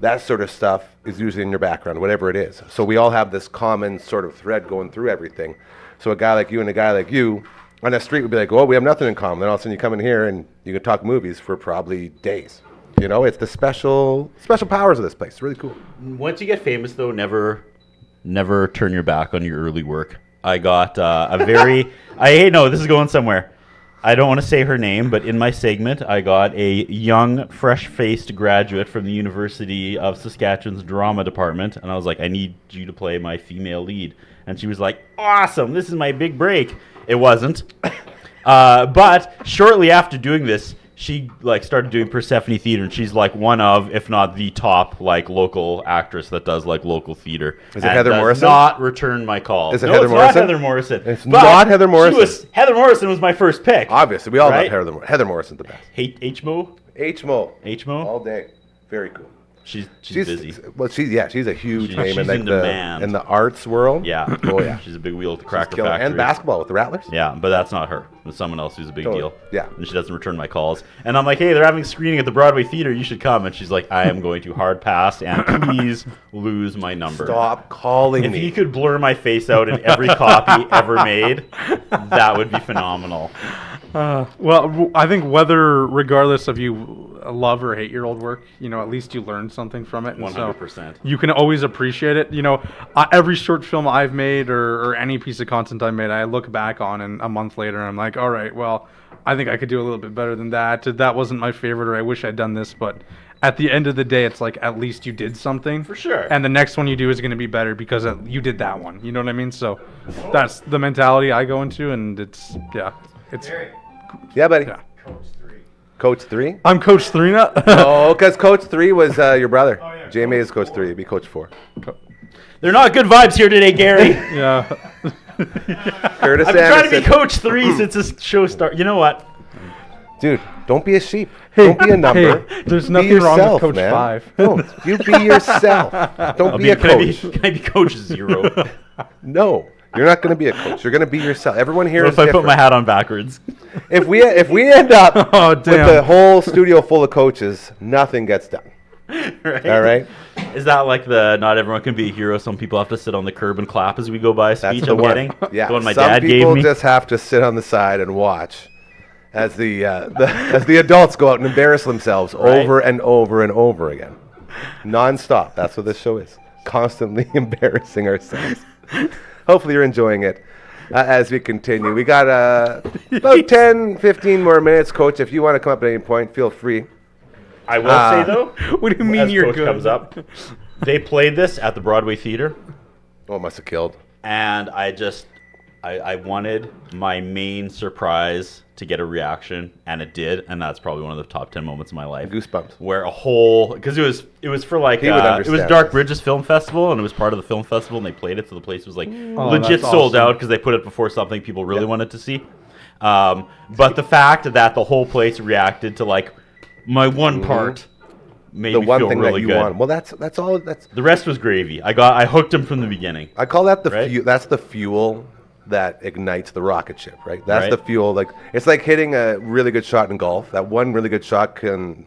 that sort of stuff is usually in your background, whatever it is. So we all have this common sort of thread going through everything. So a guy like you and a guy like you on the street would be like, oh, we have nothing in common. Then all of a sudden you come in here and you can talk movies for probably days. You know, it's the special powers of this place. It's really cool. Once you get famous, though, never turn your back on your early work. I got a very... no, this is going somewhere. I don't want to say her name, but in my segment, I got a young, fresh-faced graduate from the University of Saskatchewan's drama department, and I was like, I need you to play my female lead. And she was like, awesome, this is my big break. It wasn't. But shortly after doing this, she started doing Persephone Theater, and she's like one of, if not the top, local actress that does local theater. Is it Heather Morrison? Not return my call. Is it No, Heather it's Morrison? Not Heather Morrison. It's But not Heather Morrison. Heather Morrison was my first pick. Obviously, we all Right? love Heather Morrison. Heather Morrison's the best. Hate HMO. H-Mo. H-Mo? All day. Very cool. She's busy. Well, she's a huge name she's in like in demand. in the arts world. Yeah. Oh yeah. She's a big wheel at the Cracker Killing- Factory. and basketball with the Rattlers. Yeah, but that's not her. It's someone else who's a big Totally. deal. Yeah. And she doesn't return my calls. And I'm like, hey, they're having a screening at the Broadway Theater. You should come. And she's like, I am going to hard pass and please lose my number. Stop calling If me. you could blur my face out in every copy ever made, that would be phenomenal. Well, I think whether, regardless of you love or hate your old work, at least you learned something from it. And so 100%. you can always appreciate it. Every short film I've made or any piece of content I made, I look back on and a month later, I'm like, all right, well, I think I could do a little bit better than that. That wasn't my favorite, or I wish I'd done this. But at the end of the day, it's like, at least you did something. For sure. And the next one you do is going to be better because you did that one. You know what I mean? So that's the mentality I go into, and it's. Yeah, buddy. Yeah. Coach 3? I'm Coach 3 now. Oh, because Coach 3 was your brother. Jamie is Coach 3. You'd be Coach 4. They're not good vibes here today, Gary. Yeah. Curtis I've been trying to be Anderson. Coach 3 since this show started. You know what? Dude, don't be a sheep. Don't be a number. Hey, there's Be nothing wrong with yourself, Coach man. 5. Don't. You be yourself. Don't be a coach. Can I be Coach 0? No. You're not going to be a coach. You're going to be yourself. Everyone here What is if I put different. my hat on backwards? If we end up Oh, with damn. the whole studio full of coaches, nothing gets done. Right? All right? Is that like the not everyone can be a hero? Some people have to sit on the curb and clap as we go by That's speech the I'm one. getting? Yeah. The one my Some dad people gave me? just have to sit on the side and watch as as the adults go out and embarrass themselves Right. over and over and over again. Non-stop. That's what this show is. Constantly embarrassing ourselves. Hopefully you're enjoying it. As we continue, we got about 10, 15 more minutes, Coach. If you want to come up at any point, feel free. I will say, though, What do you mean as you're Coach good? comes up, they played this at the Broadway Theater, Oh, it must have killed. and I wanted my main surprise to get a reaction, and it did, and that's probably one of the top 10 moments of my life. Goosebumps. Where because it was for like He would it was understand Dark this. Bridges Film Festival, and it was part of the film festival, and they played it, so the place was like legit that's sold awesome. out because they put it before something people really wanted to see. But the fact that the whole place reacted to like my one part made The me one feel thing really that you good. want. Well, that's all. The rest was gravy. I hooked him from the beginning. I call that the Right? fuel. That's the fuel that ignites the rocket ship, right? That's Right. the fuel. Like it's like hitting a really good shot in golf. That one really good shot can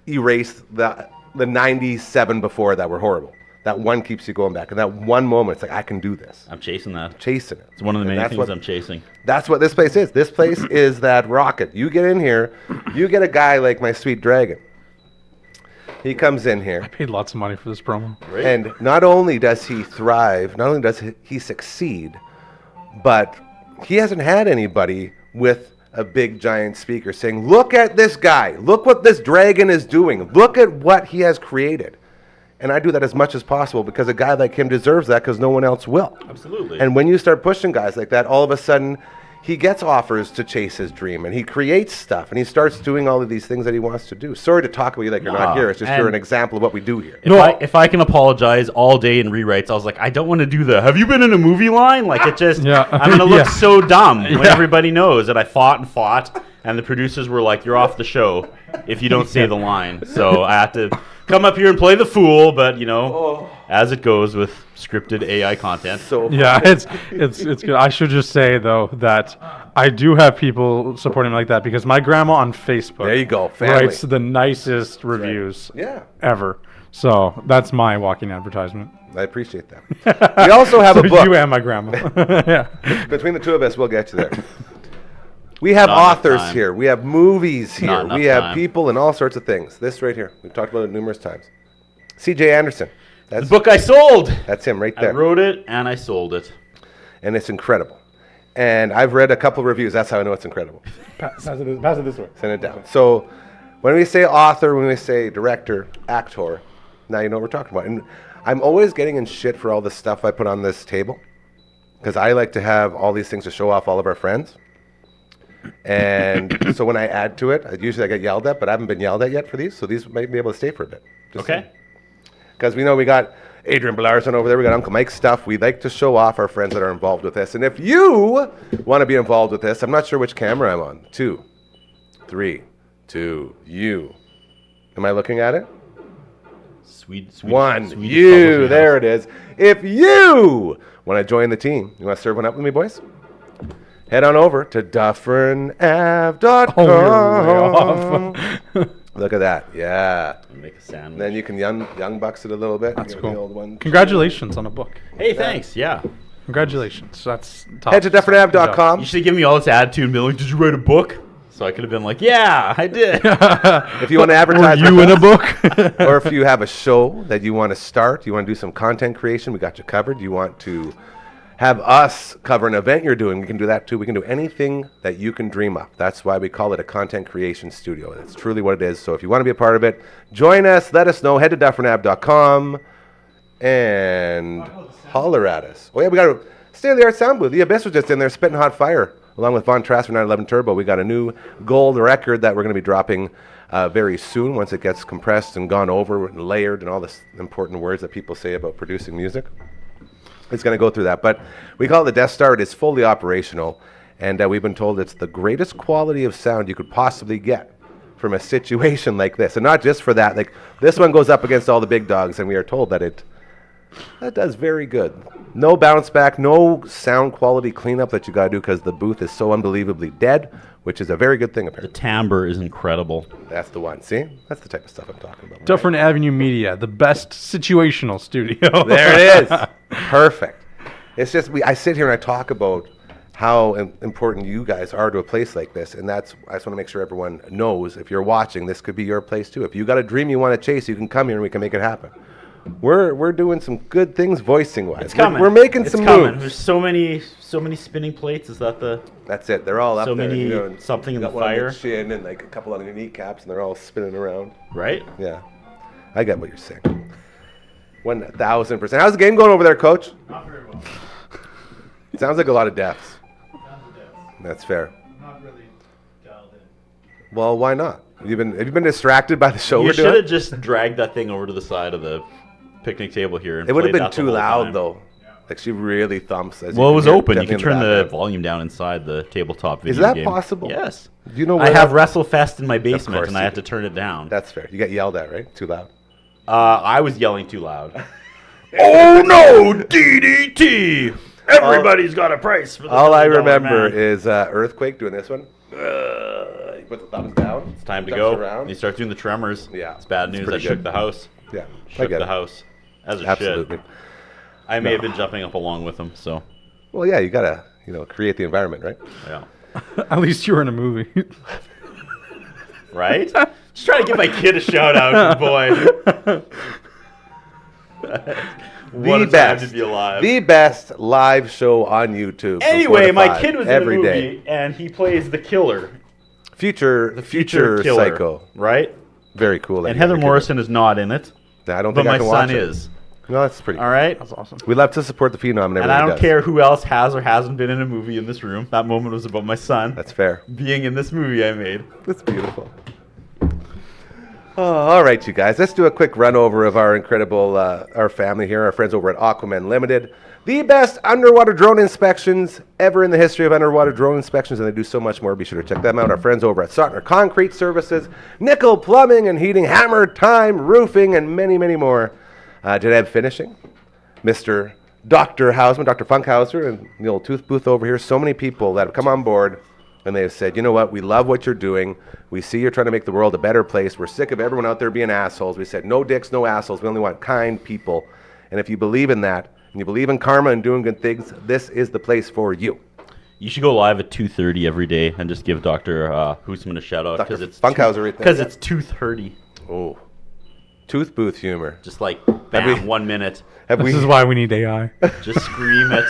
erase the 97 before that were horrible. That one keeps you going back, and that one moment, it's like I can do this. I'm chasing that. Chasing it. It's one of the And many that's things what- I'm chasing. That's what this place is. This place is that rocket. You get in here, you get a guy like my sweet dragon. He comes in here. Paid lots of money for this promo. Right? And not only does he thrive, not only does he succeed, but he hasn't had anybody with a big giant speaker saying, look at this guy. Look what this dragon is doing. Look at what he has created. And I do that as much as possible because a guy like him deserves that because no one else will. Absolutely. And when you start pushing guys like that, all of a sudden he gets offers to chase his dream and he creates stuff and he starts doing all of these things that he wants to do. Sorry to talk about you like you're not No, here. It's just you're and- an example of what we do here. If I can apologize all day in rewrites, I was like, I don't want to do the "Have you been in a movie?" line. Like it just, Yeah. I'm gonna look Yeah. so dumb when Yeah. everybody knows that I fought, and the producers were like, "You're off the show if you don't say the line." So I had to come up here and play the fool, but as it goes with scripted AI content. So Yeah, it's good. I should just say though that I do have people supporting me like that because my grandma on Facebook There you go, family. writes the nicest reviews yeah, ever. So that's my walking advertisement. I appreciate that. We also have So a book. you and my grandma. Yeah. Between the two of us, we'll get you there. We have Not enough authors time. here. We have movies here. Not enough We have time. people and all sorts of things. This right here, we've talked about it numerous times. C.J. Anderson. The book I sold. That's him right I there. wrote it and I sold it. And it's incredible. And I've read a couple reviews. That's how I know it's incredible. Pass it this way. Send it down. So when we say author, when we say director, actor, now you know what we're talking about. And I'm always getting in shit for all the stuff I put on this table because I like to have all these things to show off all of our friends. And so when I add to it, usually I get yelled at, but I haven't been yelled at yet for these. So these might be able to stay for a bit. Okay. Because we know we got Adrian Blarson over there. We got Uncle Mike's stuff. We like to show off our friends that are involved with this. And if you want to be involved with this, I'm not sure which camera I'm on. 2, 3, to you. Am I looking at it? Sweet. One, Swedish you. publishing There house. it is. If you want to join the team, you want to serve one up with me, boys? Head on over to dufferinave.com. Oh, you're way off. Look at that. Yeah. Make a sandwich. Then you can young bucks it a little bit. That's You know, cool. The old one. Congratulations on a book. Hey, thanks. Yeah. Congratulations. That's top. Head to dufferinave.com. You should give me all this attitude and be like, "Did you write a book?" So I could have been like, "Yeah, I did." If you want to Were advertise you with in a us, book? or if you have a show that you want to start, you want to do some content creation, we got you covered. You want to have us cover an event you're doing, we can do that too. We can do anything that you can dream up. That's why we call it a content creation studio. That's truly what it is. So if you want to be a part of it, join us, let us know. Head to dufferinave.com and holler at us. Oh yeah, we got a state-of-the-art sound booth. The Abyss was just in there spitting hot fire. Along with Von Traster 911 Turbo, we got a new gold record that we're going to be dropping very soon once it gets compressed and gone over and layered and all the important words that people say about producing music. It's going to go through that. But we call it the Death Star. It is fully operational. And we've been told it's the greatest quality of sound you could possibly get from a situation like this. And not just for that. Like this one goes up against all the big dogs, and we are told that that does very good. No bounce back, no sound quality cleanup that you got to do because the booth is so unbelievably dead, which is a very good thing The apparently. timbre is incredible. That's the one. See? That's the type of stuff I'm talking about. Dufferin Avenue Media, the best situational studio. There it is. Perfect. It's just I sit here and I talk about how important you guys are to a place like this, and I just want to make sure everyone knows if you're watching, this could be your place too. If you got a dream you want to chase, you can come here and we can make it happen. We're doing some good things voicing wise. It's coming. We're making It's some coming. moves. There's so many spinning plates. Is that the That's it. They're all up So there. many- and something in got the one on fire. chin and like a couple on your kneecaps, and they're all spinning around. right? Yeah, I get what you're saying. 1,000%. How's the game going over there, Coach? Not very well. Sounds like a lot of deaths. Tons of deaths. That's fair. Not really dialed in. Well, why not? Have you been distracted by the show You we're should doing? have just dragged that thing over to the side of the picnic table here. And It would have played been that the too whole loud time. though. Like she really thumps. As Well, it was can hear open. You definitely can in turn the background. volume down inside the tabletop video Is that game. possible? Yes. Do you know I where have that- WrestleFest in my basement, course and I you had to do. turn it down. That's fair. You get yelled at, right? Too loud. I was yelling too loud. Oh no, DDT! Everybody's got a price for the All I $1 remember man. is Earthquake doing this one. You put the thumbs down. It's time to jumps go. around. You start doing the tremors. Yeah, It's bad it's news. I pretty shook good. the house. Yeah, I Shook get the it. house. As it Absolutely. should. I may have been jumping up along with him, so Well, yeah, you gotta create the environment, right? yeah. At least you were in a movie. Right? Just trying to give my kid a shout out, boy. What a time to be alive. The best live show on YouTube. from 4 Anyway, to my 5 kid was every in the day. movie, and he plays the killer, Future killer, Psycho. right? Very cool. And Heather Morrison is not in it, I don't but think I my can son watch it. is. No, that's pretty. All right. That's awesome. We love to support the phenom and everything And I he don't does. care who else has or hasn't been in a movie in this room. That moment was about my son That's fair. being in this movie I made. That's beautiful. Oh, all right, you guys. Let's do a quick run over of our incredible, our family here, our friends over at Aquaman Limited. The best underwater drone inspections ever in the history of underwater drone inspections, and they do so much more. Be sure to check them out. Our friends over at Sotner Concrete Services, Nickel Plumbing and Heating, Hammer Time Roofing, and many, many more. Janeb Finishing, Mr. Dr. Hausman, Dr. Funkhauser, and the old tooth booth over here. So many people that have come on board, and they have said, you know what, we love what you're doing. We see you're trying to make the world a better place. We're sick of everyone out there being assholes. We said, no dicks, no assholes. We only want kind people. And if you believe in that, and you believe in karma and doing good things, this is the place for you. You should go live at 2:30 every day and just give Dr. Hoosman a shout out Dr. it's Funkhauser right there. because it's 2:30. Oh, tooth booth humor. Just like bam, we- 1 minute. Have This we? is why we need AI. Just scream it.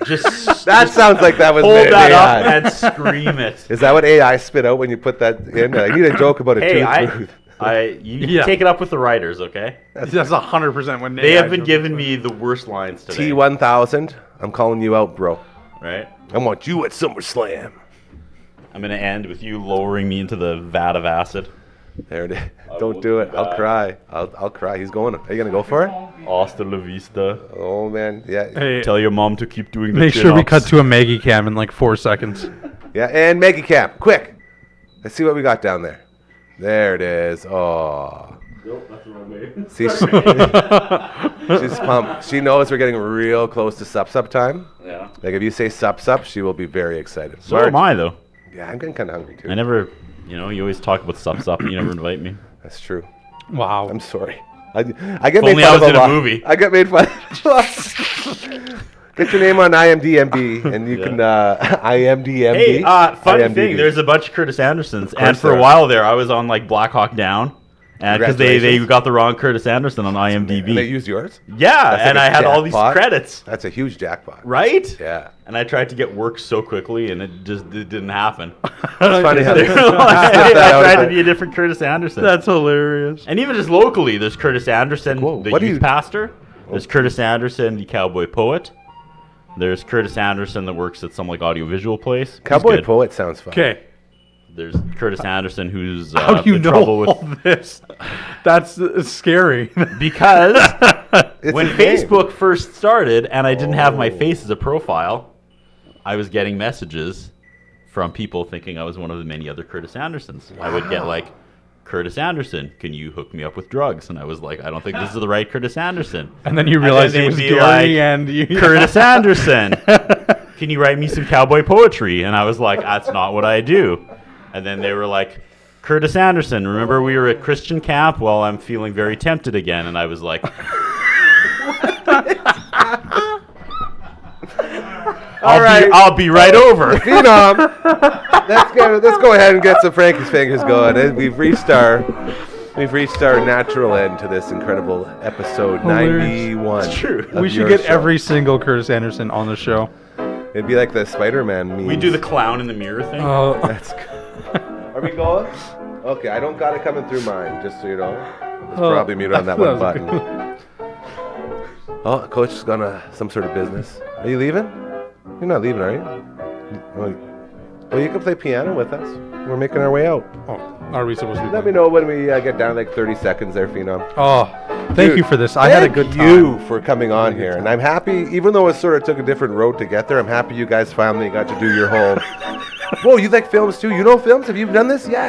Just That sounds like that was hold made that AI. up and scream it. Is that what AI spit out when you put that in? I need a joke about a Hey, tooth booth. you Yeah. take it up with the writers, okay? That's 100% when They have been giving me the worst lines today. T1000, I'm calling you out, bro. Right? I want you at SummerSlam. I'm gonna end with you lowering me into the vat of acid. There it is. I Don't will do do it. I'll that. cry. I'll cry. He's going. Are you gonna go for it? Hasta la vista. Oh man, yeah, Hey, Tell your mom to keep doing the make sure we chin-ups. cut to a Maggie cam in like 4 seconds. yeah. And Maggie Camp, quick. Let's see what we got down there. There it is. Oh. Nope, that's the wrong way. See, she's pumped. She knows we're getting real close to sup time. Yeah. Like if you say sup, she will be very excited. So am I, though. Yeah, I'm getting kind of hungry too. I never, you always talk about sup, and you never invite me. That's true. Wow. I'm sorry. I get If only made I fun was of in a a lot. movie. I get made fun. Get your name on IMDb, and you can IMDb. Hey, funny IMDb. thing, there's a bunch of Curtis Andersons, and course for there a are. while there, I was on like Black Hawk Down, and because they Congratulations. got the wrong Curtis Anderson on IMDb. And they used yours? Yeah, That's and like I a had all these jackpot. credits, That's a huge jackpot. right? Yeah. And I tried to get work so quickly, and it didn't happen. It's funny how I they snip that out tried of to it. be a different Curtis Anderson. That's hilarious. And even just locally, there's Curtis Anderson, Whoa, the what do youth you- pastor. There's Curtis Anderson, the cowboy poet. There's Curtis Anderson that works at some like audiovisual place. He's Cowboy good. Poet sounds fun. Okay. There's Curtis Anderson who's How do you in know trouble with all this? That's scary. because It's when his name. Facebook first started and I didn't have my face as a profile, I was getting messages from people thinking I was one of the many other Curtis Andersons. I would get like, Curtis Anderson, can you hook me up with drugs? And I was like, I don't think this is the right Curtis Anderson. And then you realized then it was they'd Gary be like, and you. Curtis Anderson, can you write me some cowboy poetry? And I was like, that's not what I do. And then they were like, Curtis Anderson, remember we were at Christian camp? Well, I'm feeling very tempted again. And I was like, I'll be right over. Phenom. Let's go ahead and get some Frankie's fingers going. We've reached our natural end to this incredible episode Hilarious. 91. It's true. of We should your get show. every single Curtis Anderson on the show. It'd be like the Spider-Man memes. We do the clown in the mirror thing. Oh, That's good. Are we going? Okay, I don't got it coming through mine, just so you know. It's probably muted on that one that was button. Oh, Coach is gonna some sort of business. Are you leaving? You're not leaving, are you? Well, you can play piano with us. We're making our way out. oh, are we supposed to be? Let me know when we get down like 30 seconds there, Phenom. Oh, thank Dude, you for this. I had a good Thank time. you for coming on here, and I'm happy. Even though it sort of took a different road to get there, I'm happy you guys finally got to do your whole. Whoa, you like films too? You know films? Have you done this? Yeah.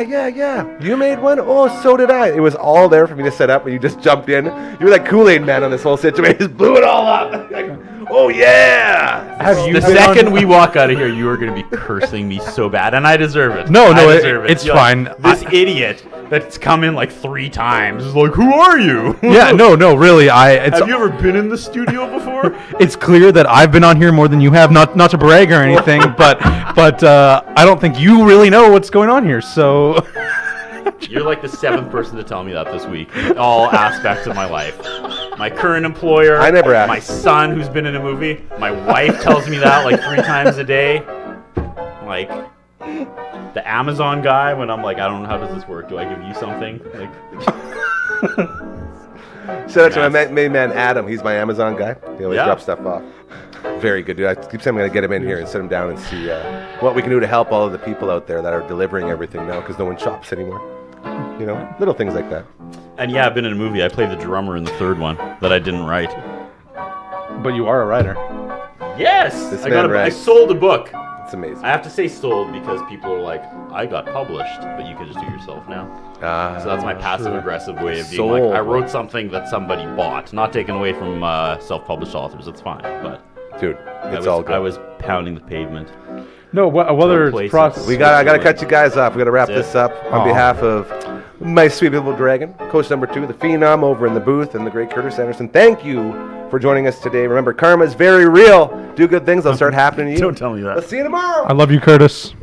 You made one? Oh, so did I. It was all there for me to set up, and you just jumped in. You were like Kool-Aid Man on this whole situation. Just blew it all up. Like, oh yeah. Have you The been second on- we walk out of here, you are going to be cursing me so bad, and I deserve it. No, I deserve it's You're fine. like, this idiot that's come in like 3 times is like, who are you? Yeah, no, really. It's Have you ever been in the studio before? it's clear that I've been on here more than you have. Not to brag or anything, but I don't think you really know what's going on here. So You're like the 7th person to tell me that this week. In all aspects of my life. My current employer. I never asked. My son who's been in a movie. My wife tells me that like 3 times a day. Like the Amazon guy when I'm like, I don't know, how does this work? Do I give you something? Like, Shout out to my main man Adam. He's my Amazon guy. He always Yeah. drops stuff off. Very good, dude. I keep saying I'm going to get him in here and sit him down and see what we can do to help all of the people out there that are delivering everything now because no one shops anymore. You know, little things like that. and yeah, I've been in a movie. I played the drummer in the 3rd one that I didn't write. but you are a writer. Yes, This I man I writes. sold a book. It's amazing. I have to say sold because people are like, I got published, but you can just do it yourself now. So that's my passive-aggressive way of being like, I Sold. wrote something that somebody bought. Not taken away from self-published authors, it's fine. But Dude, I it's was, all good. I was pounding the pavement. No, whether it's places. process. I gotta cut you guys off. We gotta wrap That's this it. up on Aw. behalf of my sweet little dragon, coach number 2, the Phenom over in the booth, and the great Curtis Anderson. Thank you for joining us today. Remember, karma is very real. Do good things; they'll start happening to you. Don't tell me that. Let's see you tomorrow. I love you, Curtis.